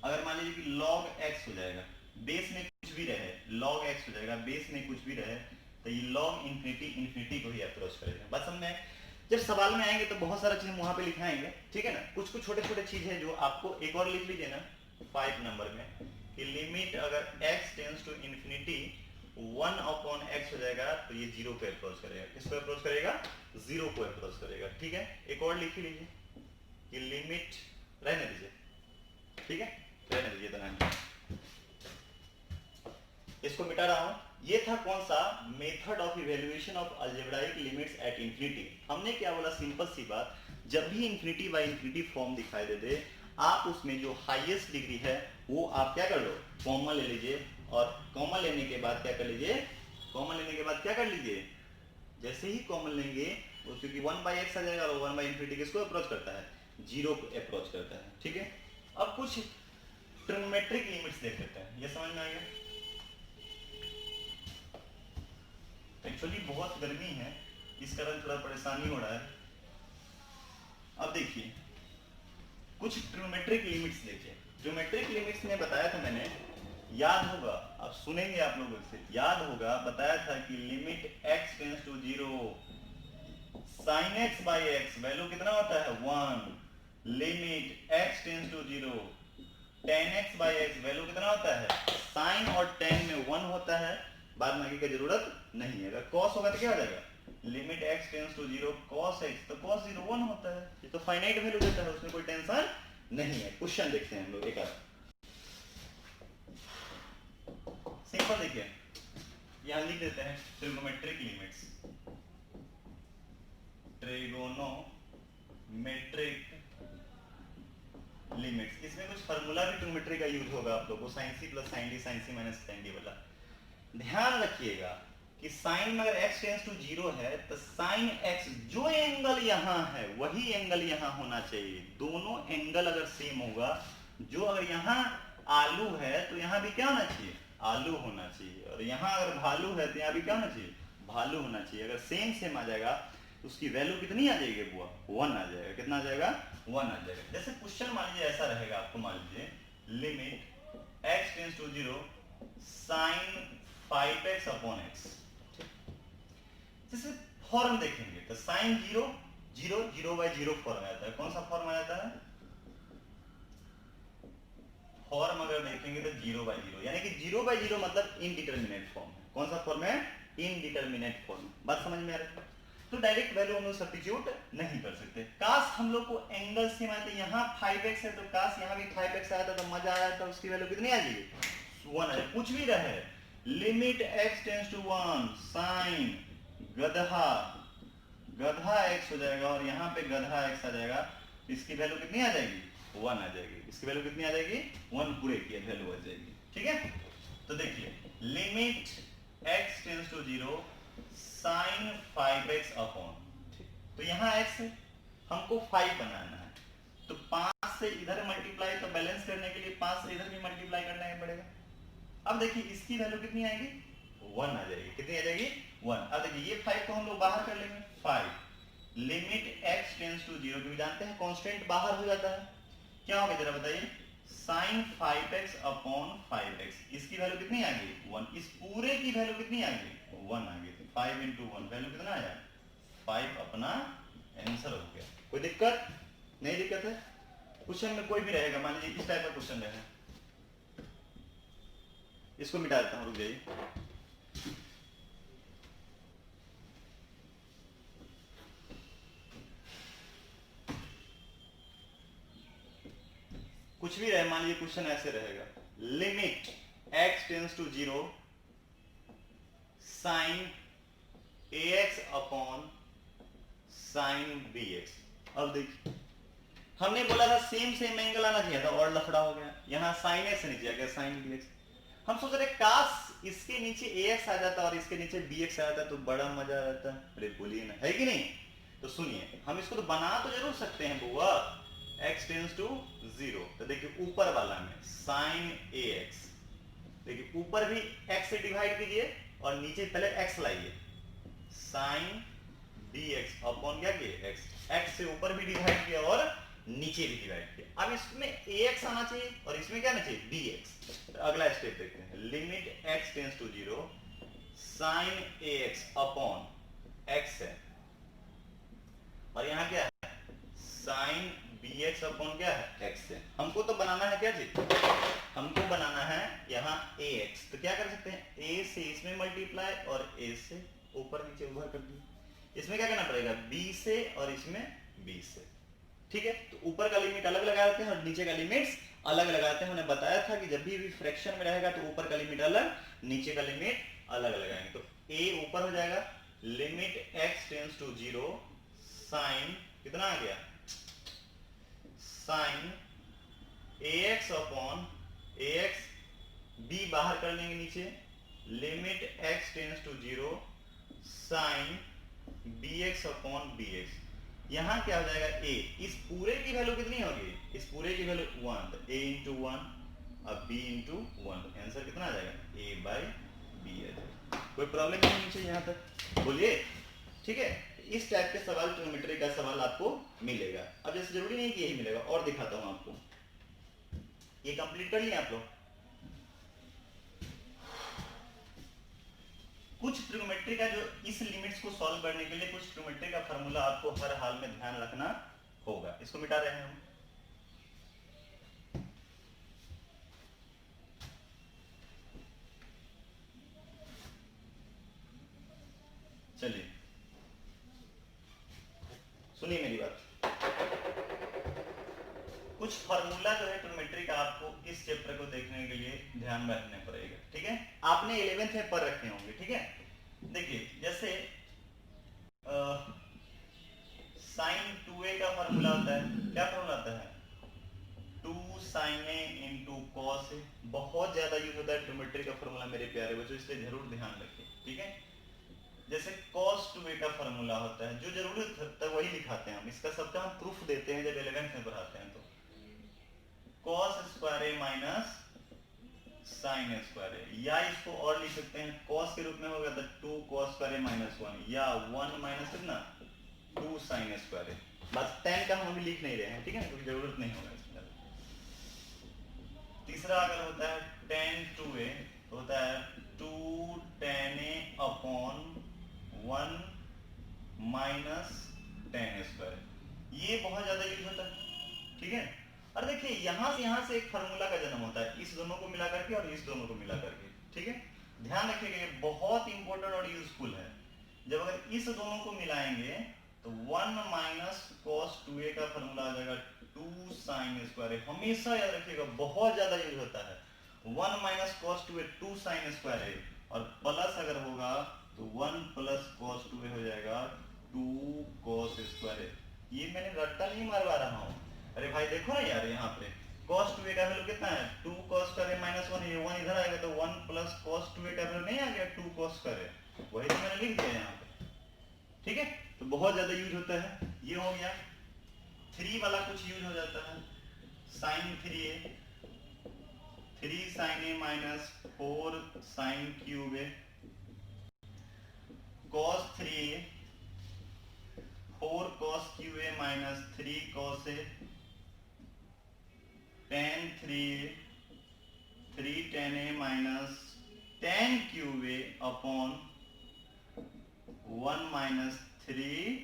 अगर मान लीजिए कि log x हो जाएगा, बेस में कुछ भी रहे, log x हो जाएगा, बेस में कुछ भी रहे, तो ये log इंफिनिटी को ही अप्रोच करेगा। बात समझ में आए। जब सवाल में आएंगे तो बहुत सारा चीज वहां पे लिखाएंगे, ठीक है ना। कुछ कुछ छोटे छोटे चीज है जो आपको एक और लिख लीजिए ना 5 नंबर में, कि लिमिट अगर x tends to infinity 1 upon x हो जाएगा, तो ये 0 को अप्रोच करेगा। किसको अप्रोच करेगा, 0 को अप्रोच करेगा, ठीक है। एक और लिख लीजिए कि लिमिट, रहने दीजिए, ठीक है, रहने दीजिए, इतना ही, इसको मिटा रहा हूं। ये था कौन सा, method of evaluation of algebraic limits at infinity. हमने क्या बोला, सिंपल सी बात, जब भी इंफिनिटी बाय इंफिनिटी फॉर्म दिखाई दे दे, आप उसमें जो हाईएस्ट डिग्री है वो आप क्या कर लो, कॉमन ले लीजिए, और कॉमन लेने के बाद क्या कर लीजिए, कॉमन लेने के बाद क्या कर लीजिए, जैसे ही कॉमन लेंगे वो क्योंकि 1/x आ जाएगा, और 1/इंफिनिटी किसको अप्रोच करता है, 0 को अप्रोच करता है, ठीक है। अब कुछ ट्रिग्नोमेट्रिक लिमिट्स देख लेते हैं, ये समझ में आ गया। एक्चुअली बहुत गर्मी है, इस कारण थोड़ा परेशानी हो रहा है। अब देखिए कुछ ट्रिग्नोमेट्रिक लिमिट्स देखिए। ट्रिग्नोमेट्रिक लिमिट्स में बताया था मैंने, याद होगा, अब सुनेंगे आप लोगों से, याद होगा, बताया था कि limit x tends to 0 sin x by x value कितना होता है, 1। Limit x tends to 0 tan x by x value कितना होता है, sin और tan में 1 होता है, बाद में आगे की जरूरत नहीं है। अगर cos होगा तो क्या हो जाएगा, limit x tends to 0 cos x, तो cos 0 1 होता है। ये तो फाइनाइट वैल्यू देता है, उसमें कोई टेंशन नहीं है। क्वेश्चन देखते हैं हम लोग एक आध, सिंपल देखिए। यहां लिख देते हैं ट्रिगोनोमेट्रिक लिमिट्स, ट्रिगोनोमेट्रिक लिमिट्स। इसमें कुछ फार्मूला भी ट्रिगोनोमेट्री का यूज होगा आप लोगों को, sin c plus sin d, sin c minus sin d वाला। ध्यान रखिएगा कि साइन में अगर x टेंस टू 0 है तो साइन x जो एंगल यहां है वही एंगल यहां होना चाहिए। दोनों एंगल अगर सेम होगा, जो अगर यहां आलू है तो यहां भी क्या होना चाहिए, आलू होना चाहिए, और यहां अगर भालू है तो यहां भी क्या होना चाहिए, भालू होना चाहिए। अगर सेम सेम आ जाएगा तो उसकी वैल्यू कितनी आ जाएगी बुआ, 1 आ जाएगा। कितना आ जाएगा, 1 आ जाएगा। जैसे क्वेश्चन मान लीजिए ऐसा रहेगा, आपको मान लीजिए limit x tends to 0 sine 5x upon x। जैसे फॉर्म देखेंगे तो साइन 0 0 0 बाय 0 फॉर्म आता है। कौन सा फॉर्म आ जाता है, फॉर्म अगर देखेंगे तो 0 बाय 0, यानी कि 0 बाय 0 मतलब इनडिटरमिनेट फॉर्म है। कौन सा फॉर्म है, इनडिटरमिनेट फॉर्म। बात समझ में आ रही है। तो डायरेक्ट वैल्यू हम लोग सब्स्टिट्यूट नहीं कर सकते। काश हम लोग को एंगल सेम आए, तो यहाँ 5x है तो काश यहाँ भी 5x आया था तो मजा आया था। उसकी वैल्यू कितनी आ जाएगी, 1 आ जाएगी। कुछ भी रहे, limit x tends to 1 sine गधा गधा x हो जाएगा, और यहाँ पे गधा x आ जाएगा। इसकी वैल्यू कितनी आ जाएगी, 1 आ जाएगी। इसकी वैल्यू कितनी आ जाएगी, 1 पूरे की वैल्यू आ जाएगी। ठीक है, तो देखिए limit x tends to 0 sine 5x upon, तो यहाँ x है, हमको 5 बनाना है, तो 5 से इधर मल्टीप्लाई, तो बैलेंस करने के लिए 5 से इधर भी मल्टीप्लाई करना ही पड़ेगा। अब देखिए इसकी वैल्यू कितनी आएगी, 1 आ जाएगी। कितनी आ जाएगी, 1। अब देखिए ये 5 को हम लोग बाहर कर लेंगे, 5 लिमिट x टेंस टू 0, क्योंकि जानते हैं कांस्टेंट बाहर हो जाता है, क्या होगा जरा बताइए, साइन 5x अपॉन 5x। इसकी वैल्यू कितनी आ गई, 1। इस पूरे की वैल्यू कितनी आ गई, 1 आ गई। 5 इंटू 1 वैल्यू कितना आया, 5 अपना आंसर हो गया। कोई दिक्कत नहीं, दिक्कत है क्वेश्चन में कोई भी रहेगा, मान लीजिए इस टाइप का क्वेश्चन रहेगा, इसको मिटा देता हूं, रुक जाइए। कुछ भी रहे, मान लीजिए क्वेश्चन ऐसे रहेगा, limit x tends to 0 sine ax upon sine bx। अब देखिए हमने बोला था सेम सेम एंगल आना चाहिए था, और लफड़ा हो गया। यहाँ साइन x नीचे आ गया साइन bx। हम सोच रहे काश इसके नीचे ax आ जाता और इसके नीचे bx आ जाता तो बड़ा मजा आ जाता। अरे बोलिए ना, है कि नहीं। तो सुनिए, हम इसको तो बना तो जरूर सकते हैं बुआ, x टेंस टू 0, तो देखिए ऊपर वाला में साइन ax, देखिए ऊपर भी x से डिवाइड कीजिए और नीचे पहले x लाइए, साइन dx अपॉन क्या किए x। x से ऊपर भी डिवाइड किया और नीचे भी डिवाइड किया। अब इसमें ax आना चाहिए और इसमें क्या आना चाहिए, bx। तो अगला स्टेप देखते हैं, limit x tends to 0 sine ax upon x है, और यहाँ क्या है, साइन bx अपॉन क्या है, x है। हमको तो बनाना है क्या चीज, हमको बनाना है यहाँ ax। तो क्या कर सकते हैं, a से इसमें मल्टीप्लाई और a से ऊपर नीचे उभर कर दिए। इसमें क्या करना पड़ेगा, b से और इसमें b से। ठीक है, तो ऊपर का लिमिट अलग लगा देते हैं और नीचे का लिमिट्स अलग लगाते हैं। मैंने बताया था कि जब भी फ्रैक्शन में रहेगा तो ऊपर का लिमिट अलग, नीचे का लिमिट अलग लगाएंगे। तो a ऊपर हो जाएगा, limit x tends to 0 sine कितना आ गया, sine ax upon ax, b बाहर कर लेंगे नीचे, limit x tends to 0 sine bx upon bx। यहां क्या हो जाएगा, a, इस पूरे की वैल्यू कितनी होगी, इस पूरे की वैल्यू 1, तो a इंटू 1 अब b इंटू 1, आंसर कितना आ जाएगा, a बाई b आ जाएगा। कोई प्रॉब्लम नहीं होनी चाहिए यहां तक, बोलिए। ठीक है, इस टाइप के सवाल ट्रिग्नोमेट्री का सवाल आपको मिलेगा। अब जैसे जरूरी नहीं कि यही मिलेगा, और दिखाता हूं आपको। ये कंप्लीट कर लिया आप लोग। कुछ ट्रिग्नोमेट्री का जो इस लिमिट्स को सॉल्व करने के लिए कुछ ट्रिग्नोमेट्री का फार्मूला आपको हर हाल में ध्यान रखना होगा। इसको मिटा रहे हैं हम। चलिए सुनिए मेरी बात। कुछ फार्मूला जो है ट्रिग्नोमेट्री का आपको इस चैप्टर को देखने के लिए ध्यान में रखना पड़ेगा, ठीक है। आपने 11th में पढ़ रखे होंगे, ठीक है। देखिए जैसे साइन 2a का फार्मूला होता है, क्या फार्मूला आता है, 2 sin a into cos A. बहुत ज्यादा यूज होता है ट्रिग्नोमेट्री का फार्मूला मेरे प्यारे बच्चों, इसलिए जरूर ध्यान रखिए, ठीक है। जैसे cos 2a का फार्मूला होता है, जो जरूरत होता है वही लिखाते हैं हम, इसका सबका हम प्रूफ देते हैं जब 11th में पढ़ाते हैं। तो cos square a minus sine square A, या इसको और लिख सकते हैं cos के रूप में होगा तो 2 cos स्क्वायर a माइनस 1, या 1 माइनस कितना 2 साइन स्क्वायर ए। बस 10 का हम अभी लिख नहीं रहे हैं, ठीक है, क्योंकि जरूरत नहीं होगा इसमें। तीसरा अगर होता है tan 2a तो होता है 2 tan a upon 1 minus tan square. ये बहुत ज्यादा यूज होता है, ठीक है। और देखिए यहां से एक फार्मूला का जन्म होता है, इस दोनों को मिला करके और इस दोनों को मिला करके, ठीक है। ध्यान रखिएगा ये बहुत इंपॉर्टेंट और यूजफुल है। जब अगर इस दोनों को मिलाएंगे तो 1 माइनस cos 2a का फार्मूला आ जाएगा 2 sin स्क्वायर। हमेशा याद रखिएगा बहुत ज्यादा यूज होता है। 1 minus cos 2a 2 sin square, और प्लस अगर होगा तो 1 प्लस cos 2a हो जाएगा 2 cos स्क्वायर। ये मैंने रट्टा नहीं मारवा रहा हूँ, अरे भाई देखो ना यार, यहाँ पे cos 2a का वैल्यू कितना है 2 cos स्क्वायर माइनस 1, ये 1 इधर आएगा तो 1 प्लस cos 2a का वैल्यू नहीं आ गया 2 cos स्क्वायर, वही तो मैंने लिख दिया यहाँ पे, ठीक है। तो बहुत ज्यादा यूज होता है। ये हो गया। 3 वाला कुछ यूज हो जाता है, sin 3a, 3 sin a minus 4 sin cube a, cos 3a, 4 cos cube a minus 3 cos a, tan 3a, 3 tan a minus tan cube a upon 1 minus 3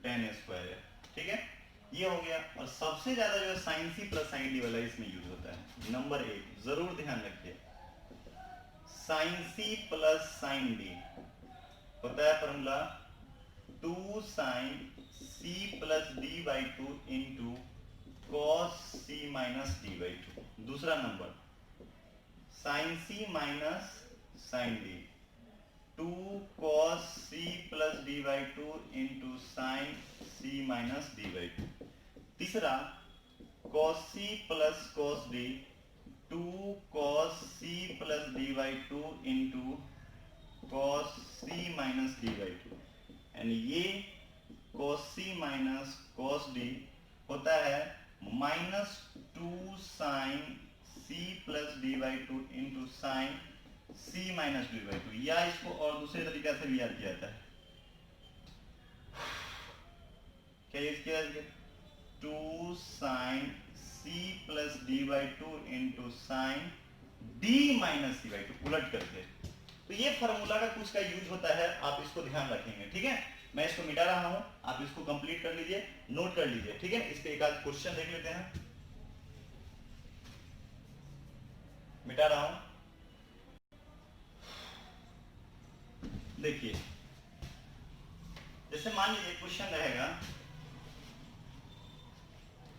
tan square, ठीक है। ये हो गया। और सबसे ज्यादा जो sine c plus sine d वाला इसमें यूज होता है, नंबर 1 जरूर ध्यान रखिए। Sine c plus sine d होता है formula 2 sine c plus d by 2 into cos c minus d by 2। दूसरा number sine c minus sine d 2 cos c plus d by 2 into sine c minus d by 2। तीसरा cos c plus cos d 2 cos c plus d by 2 into cos c minus d by 2। यानी ये cos c minus cos d होता है minus 2 sine c plus d by 2 into sine c minus d by 2, या इसको और दूसरे तरीके से भी याद किया जाता है। क्या यूज किया जाए 2 sine c plus d by 2 into sine d minus c by 2, उलट करके। तो ये फार्मूला का कुछ का यूज होता है, आप इसको ध्यान रखेंगे, ठीक है। मैं इसको मिटा रहा हूं, आप इसको कंप्लीट कर लीजिए, नोट कर लीजिए, ठीक है। इस पे एक आध क्वेश्चन देख लेते हैं, मिटा रहा हूं। देखिए जैसे मान लीजिए क्वेश्चन रहेगा,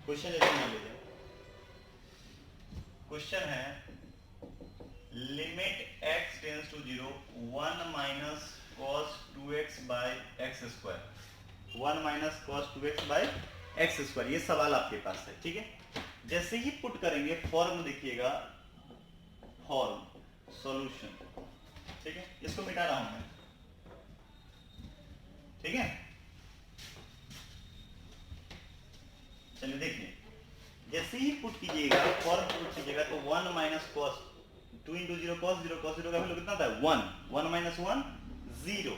क्वेश्चन जैसे मान लीजिए क्वेश्चन है limit x tends to 0 1 minus cos 2x by x square, 1 minus cos 2x by x square, ये सवाल आपके पास है, ठीक है। जैसे ही पुट करेंगे फॉर्म देखिएगा, फॉर्म सॉल्यूशन, ठीक है। इसको मिटा रहा हूं मैं, ठीक है। चलिए देखिए जैसे ही पुट कीजिएगा, फॉर्म पुट कीजिएगा तो 1 minus cos 2 into 0 cos 0, cos 0 का वैल्यू कितना था 1, 1 माइनस 1 0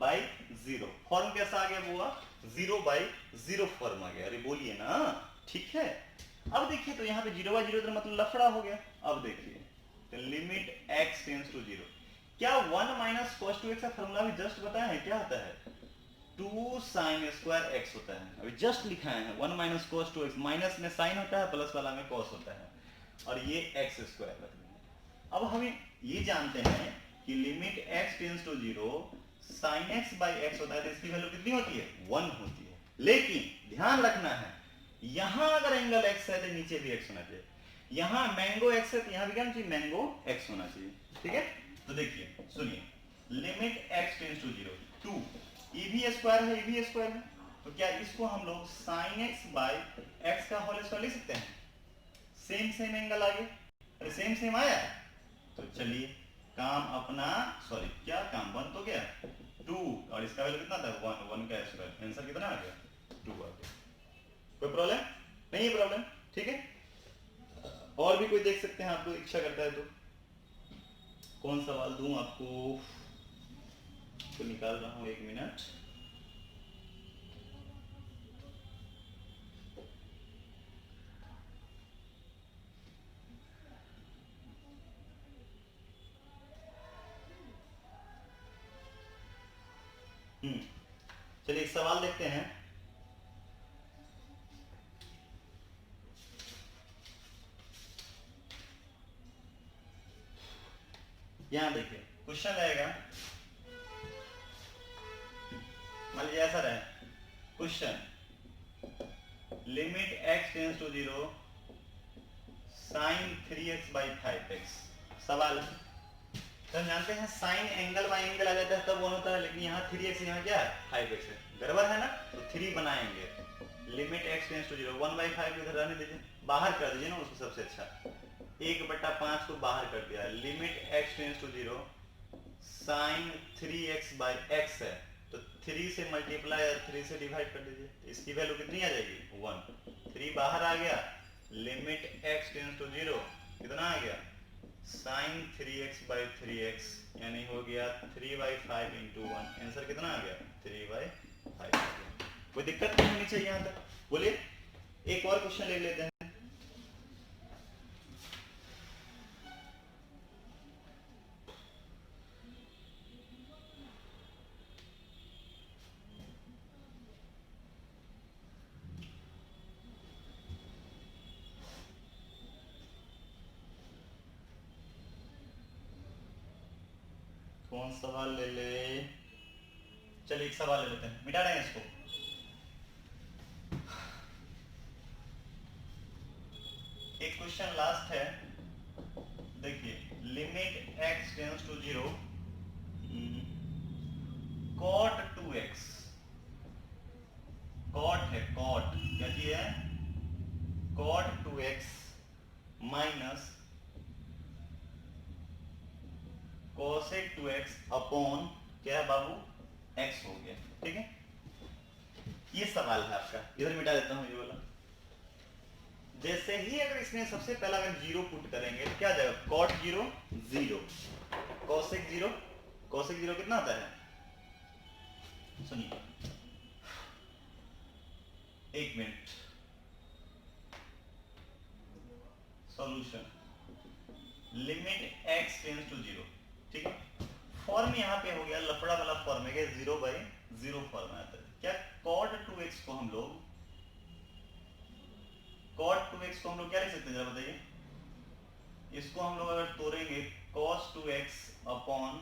बाई 0। फॉर्म कैसा आ गया बुआ 0 बाई 0 फॉर्म आ गया, अरे बोलिए ना, ठीक है। अब देखिए तो यहाँ पे 0 बाई 0 तो मतलब लफड़ा हो गया। अब देखिए तो लिमिट x टेंस टू 0, क्या 1 माइनस cos 2x का फॉर्मूला भी जस्ट बताया है, क्या होता है 2 साइन स्क्वायर x होता है, अभी जस्ट लिखा है 1 माइनस cos 2x, माइनस में साइन होता है, प्लस वाला में cos होता है, और ये x स्क्वायर रख देंगे। अब हमें ये जानते हैं कि limit x tends to 0 sin x by x होता है, तो इसकी वैल्यू कितनी होती है 1 होती है। लेकिन ध्यान रखना है यहां अगर एंगल x है तो नीचे भी x होना चाहिए। यहां मैंगो x है तो यहां भी क्या होना चाहिए, मैंगो x होना चाहिए। ठीक है, तो देखिए सुनिए, लिमिट x टेंड्स टू 0 टू e भी स्क्वायर है, e भी स्क्वायर है, तो क्या इसको हम लोग sin x बाय x का होल स्क्वायर लिख सकते हैं। सेम सेम एंगल आगे, अरे सेम सेम आया, तो चलिए काम अपना, सॉरी क्या काम बन तो गया 2, और इसका वैल्यू कितना था 1, 1 का स्क्वायर, आंसर कितना आ गया 2 आ गया। कोई प्रॉब्लम नहीं है, प्रॉब्लम ठीक है। और भी कोई देख सकते हैं, आपको इच्छा करता है तो कौन सवाल दूं आपको, तो निकाल रहा हूं 1 मिनट। चलिए एक सवाल देखते हैं। यहां देखिए क्वेश्चन रहेगा, मान लीजिए ऐसा रहे question, limit x tends to 0 sin 3x by 5x। सवाल तो हम जानते हैं साइन एंगल बाई एंगल आ जाता है तब 1 होता है, लेकिन यहाँ 3x यहाँ क्या है 5x है, गड़बड़ है ना, तो 3 बनाएंगे। लिमिट x टेंड्स टू 0 1/5 इधर रहने दीजिए, बाहर कर दीजिए ना उसको, सबसे अच्छा 1/5 को बाहर कर दिया। Limit x tends to 0 sin 3x by x है, तो 3 से मल्टीप्लाई और 3 से डिवाइड कर दीजिए, इसकी वैल्यू कितनी आ जाएगी 1, 3 बाहर आ गया। लिमिट x टेंड्स टू 0 कितना आ गया sin 3x बाई 3x, यानी हो गया 3/5 इंटू 1, आंसर कितना आ गया 3/5 आ गया। कोई दिक्कत नहीं होनी चाहिए यहां तक, बोलिए। एक और क्वेश्चन ले लेते हैं। कौन सवाल ले ले, चलिए एक सवाल ले लेते हैं, मिटा देंगे इसको। एक क्वेश्चन लास्ट है, देखिए limit x tends to 0 cot 2x, cot है cot, क्या चीज है cot 2x minus cosec 2x upon क्या है बाबू x हो गया। ठीक है, ये सवाल है आपका, इधर मिटा देता हूं ये वाला। जैसे ही अगर इसमें सबसे पहला अगर 0 पुट करेंगे तो क्या आ जाएगा cot 0 0, cosec 0, cosec 0 कितना आता है, सुनिए एक minute, solution limit x tends to 0, ठीक है। फॉर्म यहाँ पे हो गया लफड़ा वाला फॉर्म है, 0/0 फॉर्म आता है। क्या cot 2x को हम लोग, cot 2x को हम लोग क्या लिख सकते हैं जरा बताइए, इसको हम लोग अगर तोड़ेंगे cos 2x upon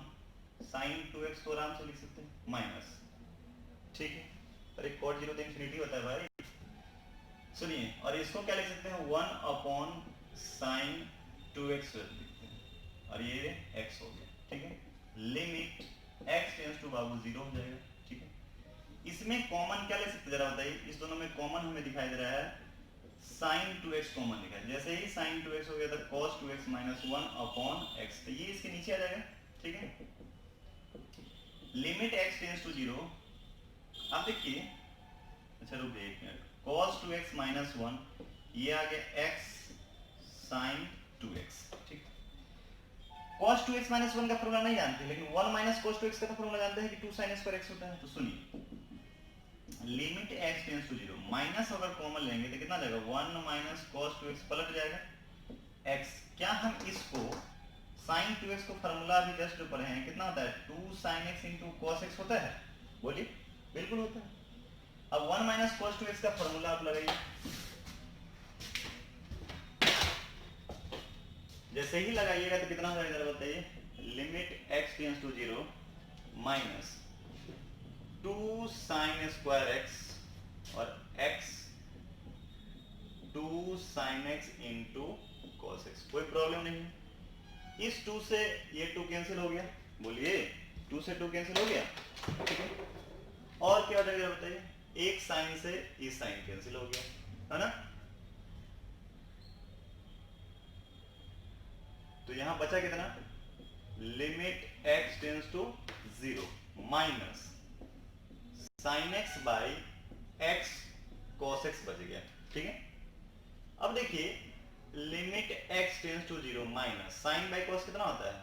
sin 2x तो आराम से लिख सकते हैं माइनस, ठीक है। अरे cot 0 तो इंफिनिटी होता है भाई, सुनिए, और इसको क्या लिख सकते हैं 1 अपॉन sin 2x लिखते हैं, और ये x हो गया। ठीक है, लिमिट x टेंड्स टू बाबू 0 हो जाएगा। ठीक है, इसमें कॉमन क्या ले सकते हैं जरा बताइए, इस दोनों में कॉमन हमें दिखाई दे रहा है sin 2x कॉमन दिखाई, जैसे ही sin 2x हो गया तो cos 2x minus 1 upon x, तो ये इसके नीचे आ जाएगा। ठीक है, लिमिट x टेंड्स टू 0, आप देखिए, अच्छा रुकिए एक मिनट, cos 2x माइनस 1, ये आ गया x sin 2x। ठीक, cos 2x माइनस 1 का फॉर्मूला नहीं जानते, लेकिन 1 माइनस cos 2x का तो फॉर्मूला जानते हैं कि 2 sin स्क्वायर x होता है। तो सुनिए, limit x tends to 0, minus अगर कॉमन लेंगे तो कितना जाएगा 1 माइनस cos 2x पलट जाएगा x। क्या हम इसको sin 2x को फॉर्मूला अभी जस्ट जो पढ़े हैं कितना होता है 2 sin x into cos x होता है, बोलिए बिल्कुल होता है। अब 1 माइनस cos 2x का फॉर्मूला आप लगाइए, जैसे ही लगाइएगा तो कितना हो जाएगा जरा बताइए, limit x tends to 0 minus 2 sin square x और x 2 sin x into cos x, कोई प्रॉब्लम नहीं है। इस 2 से ये 2 कैंसिल हो गया, बोलिए 2 से 2 कैंसिल हो गया, ठीक है। और क्या हो जाएगा बताइए, एक साइन से ये साइन कैंसिल हो गया, है ना। तो यहां बचा कितना, limit x tends to 0 minus sine x by x cos x बच गया, ठीक है। अब देखिए limit x tends to 0 minus sine by cos कितना होता है,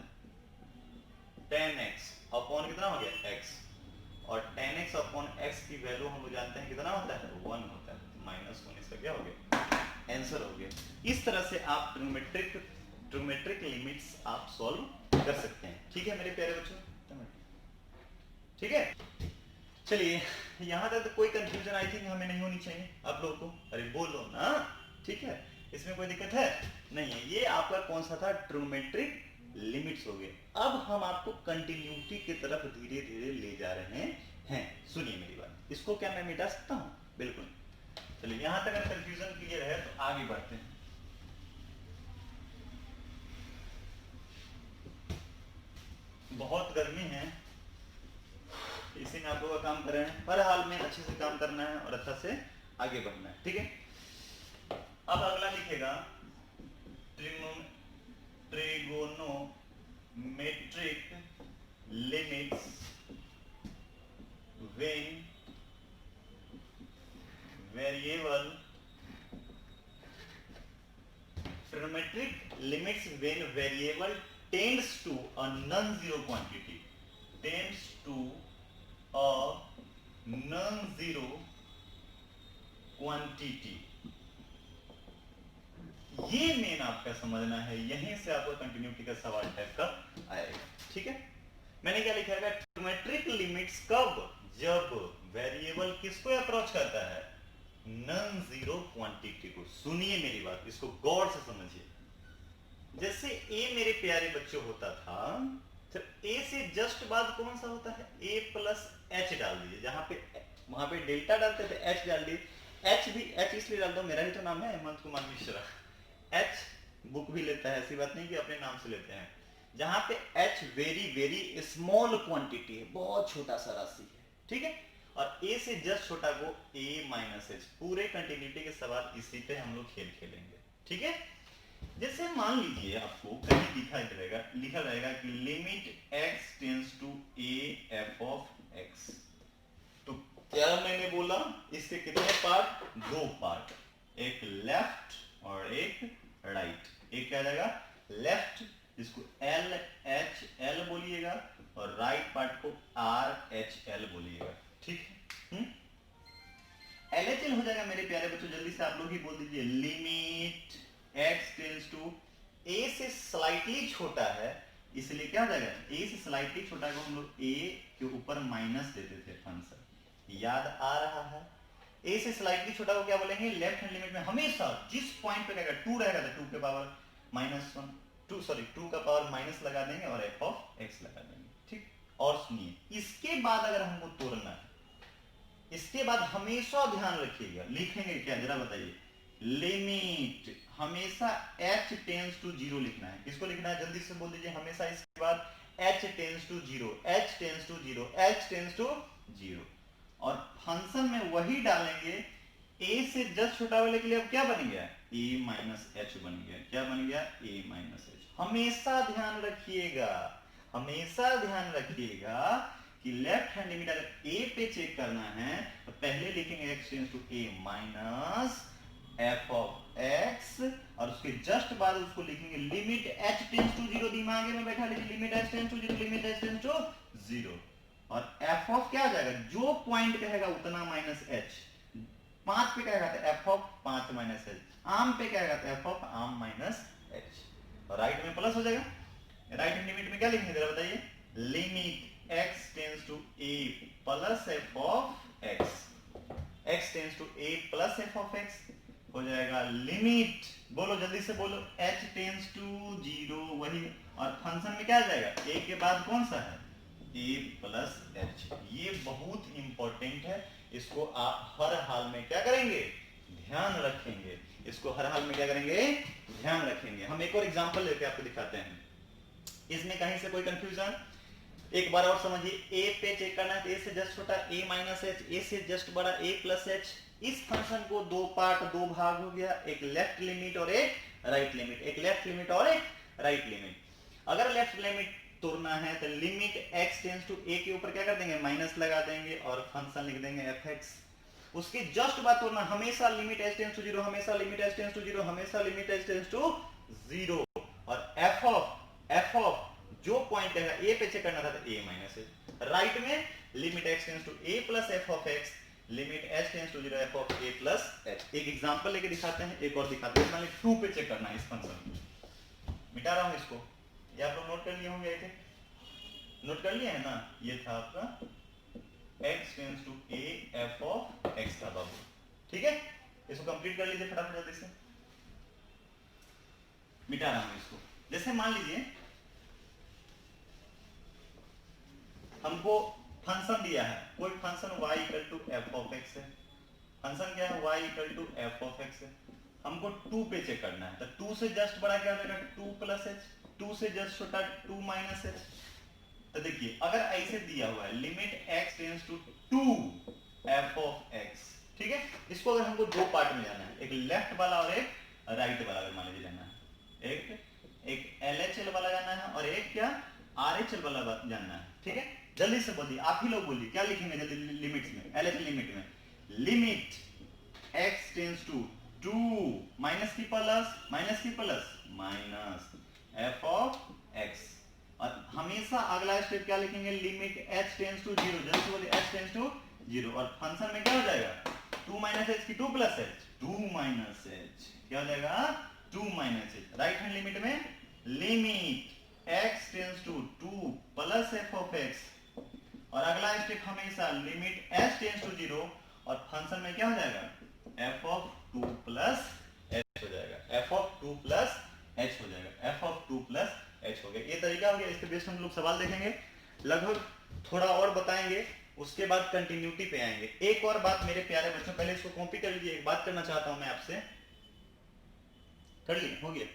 tan x अपॉन कितना हो गया x, और tan x अपॉन x की वैल्यू हम लोग जानते हैं कितना होता है, 1 होता है, माइनस 1 इसका क्या हो गया, आंसर हो गया। इस तरह से आप ट्रिग्नोमेट्रिक लिमिट्स आप सॉल्व कर सकते हैं, ठीक है मेरे प्यारे बच्चों, ठीक है। चलिए यहां तक तो कोई कंफ्यूजन आई थिंक हमें नहीं होनी चाहिए आप लोगों को, अरे बोलो ना, ठीक है, इसमें कोई दिक्कत है नहीं है। ये आपका कौन सा था, ट्रिग्नोमेट्रिक लिमिट्स हो गए। अब हम आपको कंटिन्यूटी की तरफ धीरे धीरे ले जा रहे हैं, सुनिए मेरी बात, इसको क्या मैं मिटा सकता हूं, बिल्कुल। चलिए यहां तक अगर कंफ्यूजन क्लियर है तो आगे बढ़ते हैं। बहुत गर्मी है, इसी में आप लोग का काम कर रहे हैं, हर हाल में अच्छे से काम करना है और अच्छा से आगे बढ़ना है, ठीक है। अब अगला लिखेगा trigonometric limits when variable, trigonometric limits when variable tends to a non zero quantity, tends to a non zero quantity, ये मेन आपका समझना है, यहीं से आपको कंटिन्यूटी का सवाल टाइप का आएगा, ठीक है। मैंने क्या लिखा है, ट्रिग्नोमेट्रिक लिमिट्स कब, जब वेरिएबल किसको अप्रोच करता है, नॉन जीरो क्वांटिटी को। सुनिए मेरी बात, इसको गौर से समझिए। जैसे a मेरे प्यारे बच्चों होता था, तो a से जस्ट बाद कौन सा होता है, a प्लस एच डाल दीजिए, जहां पे वहां पे डेल्टा डालते थे एच डाल दीजिए। एच भी एच इसलिए डाल दो, मेरा ही तो नाम है हेमंत कुमार मिश्रा, एच बुक भी लेता है, ऐसी बात नहीं कि अपने नाम से लेते हैं। जहां पे H very very small quantity है, बहुत छोटा सा राशि है, ठीक है। और a से जस्ट छोटा को a माइनस एच, पूरे कंटिन्यूटी के सवाल इसी पे हम लोग खेल खेलेंगे, ठीक है। जैसे मान लीजिए आपको कहीं लिखा रहेगा कि limit x tends to a f of x, तो क्या मैंने बोला, इसके कितने पार्ट, 2 पार्ट, एक लेफ्ट और एक राइट। एक क्या जाएगा लेफ्ट, जिसको एल एच एल बोलिएगा, और राइट पार्ट को आर एच एल बोलिएगा, ठीक है। एल एच एल हो जाएगा मेरे प्यारे बच्चों, जल्दी से आप लोग ही बोल दीजिए, limit x tends to a से स्लाइटली छोटा है, इसलिए क्या हो जाएगा, a से स्लाइटली छोटा को हम लोग a के ऊपर माइनस देते थे फंक्शन, याद आ रहा है। a से स्लाइटली छोटा को क्या बोलेंगे, लेफ्ट हैंड लिमिट में हमेशा जिस पॉइंट पे रहेगा 2 रहेगा तो 2 के पावर माइनस 1, 2 का पावर माइनस लगा देंगे और f ऑफ x लगा देंगे, ठीक। और सुनिए, इसके बाद अगर हमको तोड़ना है, इसके बाद हमेशा ध्यान रखिएगा, लिखेंगे क्या जरा बताइए, लिमिट हमेशा h टेंस टू 0 लिखना है। किसको लिखना है, जल्दी से बोल दीजिए, हमेशा इसके बाद h tends to 0, h tends to 0, h tends to 0, और फंक्शन में वही डालेंगे। a से जस्ट छोटा वाले के लिए अब क्या बन गया, a माइनस h बन गया, क्या बन गया, a माइनस h। हमेशा ध्यान रखिएगा, हमेशा ध्यान रखिएगा कि लेफ्ट हैंड लिमिट अगर a पे चेक करना है तो पहले लिखेंगे x tends to a minus f of x, और उसके जस्ट बाद उसको लिखेंगे लिमिट h टेंस टू 0, दिमाग में बैठा लीजिए, limit h tends to 0, limit h tends to 0, और f ऑफ क्या आ जाएगा, जो पॉइंट कहेगा उतना माइनस h, 5 पे कहेगा तो f ऑफ 5 माइनस h, आम पे कहेगा तो f ऑफ आम माइनस h, और राइट में प्लस हो जाएगा। राइट हैंड लिमिट में क्या लिखेंगे जरा बताइए, limit x tends to a plus f of x, x tends to a plus f of x हो जाएगा, लिमिट बोलो जल्दी से बोलो, h टेंस टू 0 वही, और फंक्शन में क्या आ जाएगा, a के बाद कौन सा है, a प्लस h। ये बहुत इंपॉर्टेंट है, इसको आप हर हाल में क्या करेंगे, ध्यान रखेंगे, इसको हर हाल में क्या करेंगे, ध्यान रखेंगे। हम एक और एग्जांपल लेके आपको दिखाते हैं, इसमें कहीं से कोई कंफ्यूजन, एक बार और समझिए। ए पे चेक करना है, ए से जस्ट छोटा ए माइनस एच, ए से जस्ट बड़ा ए प्लस एच। इस फंक्शन को दो पार्ट, दो भाग हो गया, एक लेफ्ट लिमिट और एक राइट लिमिट, एक लेफ्ट लिमिट और एक राइट लिमिट। अगर लेफ्ट लिमिट तोड़ना है तो limit x tends to a के ऊपर क्या कर देंगे, माइनस लगा देंगे और फंक्शन लिख देंगे fx। उसकी जस्ट बात तोड़ना, हमेशा लिमिट h टेंड्स टू 0, हमेशा लिमिट h टेंड्स टू 0, हमेशा लिमिट h टेंड्स टू 0। और f ऑफ जो पॉइंट है a पे चेक करना था तो a माइनस है, राइट में limit x tends to a plus f of x, limit h tends to 0 f of a plus h। एक एग्जांपल लेके दिखाते हैं, एक और दिखाते हैं। मान लीजिए 2 पे चेक करना है इस फंक्शन, मिटा रहा हूं इसको, ये आप लोग नोट कर लिए होंगे, नोट कर लिए है ना। ये था आपका x tends to a f of x था बाबू, ठीक है। इसको कंप्लीट कर लीजिए फटाफट जल्दी से, मिटा रहा हूं इसको। जैसे मान लीजिए हमको फंक्शन दिया है, कोई function y equal to f of x है, फंक्शन क्या है, y equal to f of x है। हमको 2 पे चेक करना है, तो 2 से जस्ट बड़ा क्या हो जाएगा, 2 प्लस h, 2 से जस्ट छोटा 2 माइनस h। तो देखिए अगर ऐसे दिया हुआ है limit x tends to 2 f of x, ठीक है। इसको अगर हमको दो पार्ट में जाना है, एक लेफ्ट वाला और एक राइट वाला, अगर मान लीजिए जाना है, एक LHL वाला जाना है और एक क्या RHL वाला जानना है, ठीक है। जल्दी से बोलिए, आप ही लोग बोलिए क्या लिखेंगे जल्दी लिमिट्स में, LHL लिमिट में, limit x tends to 2 minus की plus minus f of x। और हमेशा अगला स्टेप क्या लिखेंगे, लिमिट h टेंड्स टू 0, जल्दी से बोलिए h टेंड्स टू 0। और फंक्शन में क्या हो जाएगा, 2 माइनस h की 2 प्लस h, 2 माइनस h क्या हो जाएगा, 2 minus h। Right hand limit में limit x tends to 2 plus f of x। और अगला स्टेप हमेशा लिमिट h टेंड्स टू 0 और फंक्शन में क्या हो जाएगा, f ऑफ 2 प्लस h हो जाएगा, f ऑफ 2 प्लस h हो जाएगा, f ऑफ 2 प्लस h हो गया। ये तरीका हो गया, इसके बेस्ड हम लोग सवाल देखेंगे, लगभग थोड़ा और बताएंगे, उसके बाद कंटिन्यूटी पे आएंगे। एक और बात मेरे प्यारे बच्चों, पहले इसको कॉपी कर लीजिए, एक बात करना चाहता हूं मैं आपसे, कर लिए, हो गया।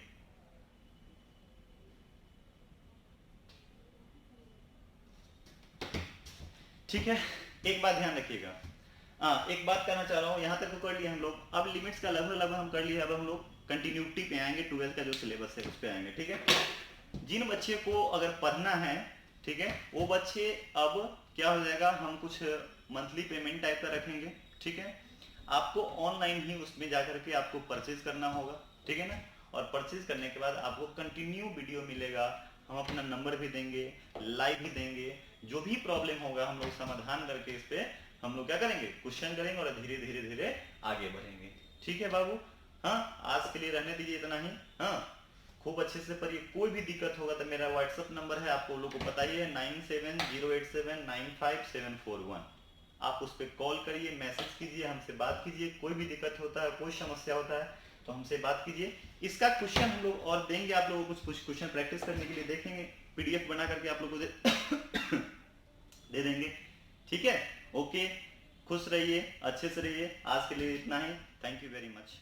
ठीक है, एक बात ध्यान रखिएगा, एक बात करना चाह रहा हूँ, यहाँ तक तो कर लिया हम लोग, अब लिमिट्स का लगभग हम कर लिया, अब हम लोग कंटिन्यूटी पे आएंगे, 12th का जो सिलेबस है उस पे आएंगे, ठीक है। जिन बच्चे को अगर पढ़ना है, ठीक है, वो बच्चे अब क्या हो जाएगा, हम कुछ मंथली पेमेंट टाइप का रखेंगे, ठीक है। आपको ऑनलाइन ही उसमें जाकर के आपको परचेज करना होगा, ठीक है ना। और परचेज करने के बाद आपको कंटिन्यू वीडियो मिलेगा, हम अपना नंबर भी देंगे, लाइव भी देंगे, जो भी प्रॉब्लम होगा हम लोग समाधान करके इस पे हम लोग क्या करेंगे, क्वेश्चन करेंगे और धीरे धीरे धीरे आगे बढ़ेंगे, ठीक है बाबू। हाँ, आज के लिए रहने दीजिए इतना ही। हाँ, खूब अच्छे से पढ़िए, कोई भी दिक्कत होगा तो मेरा व्हाट्सअप नंबर है, आपको लोगों को पता ही है, 9708795741। आप उस पर कॉल करिए, मैसेज कीजिए, हमसे बात कीजिए, कोई भी दिक्कत होता है, कोई समस्या होता है तो हमसे बात कीजिए। इसका क्वेश्चन हम लोग और देंगे आप लोगों को, कुछ क्वेश्चन प्रैक्टिस करने के लिए देखेंगे, PDF बना करके आप लोगों को दे देंगे, ठीक है। ओके, खुश रहिए, अच्छे से रहिए, आज के लिए इतना ही, थैंक यू वेरी मच।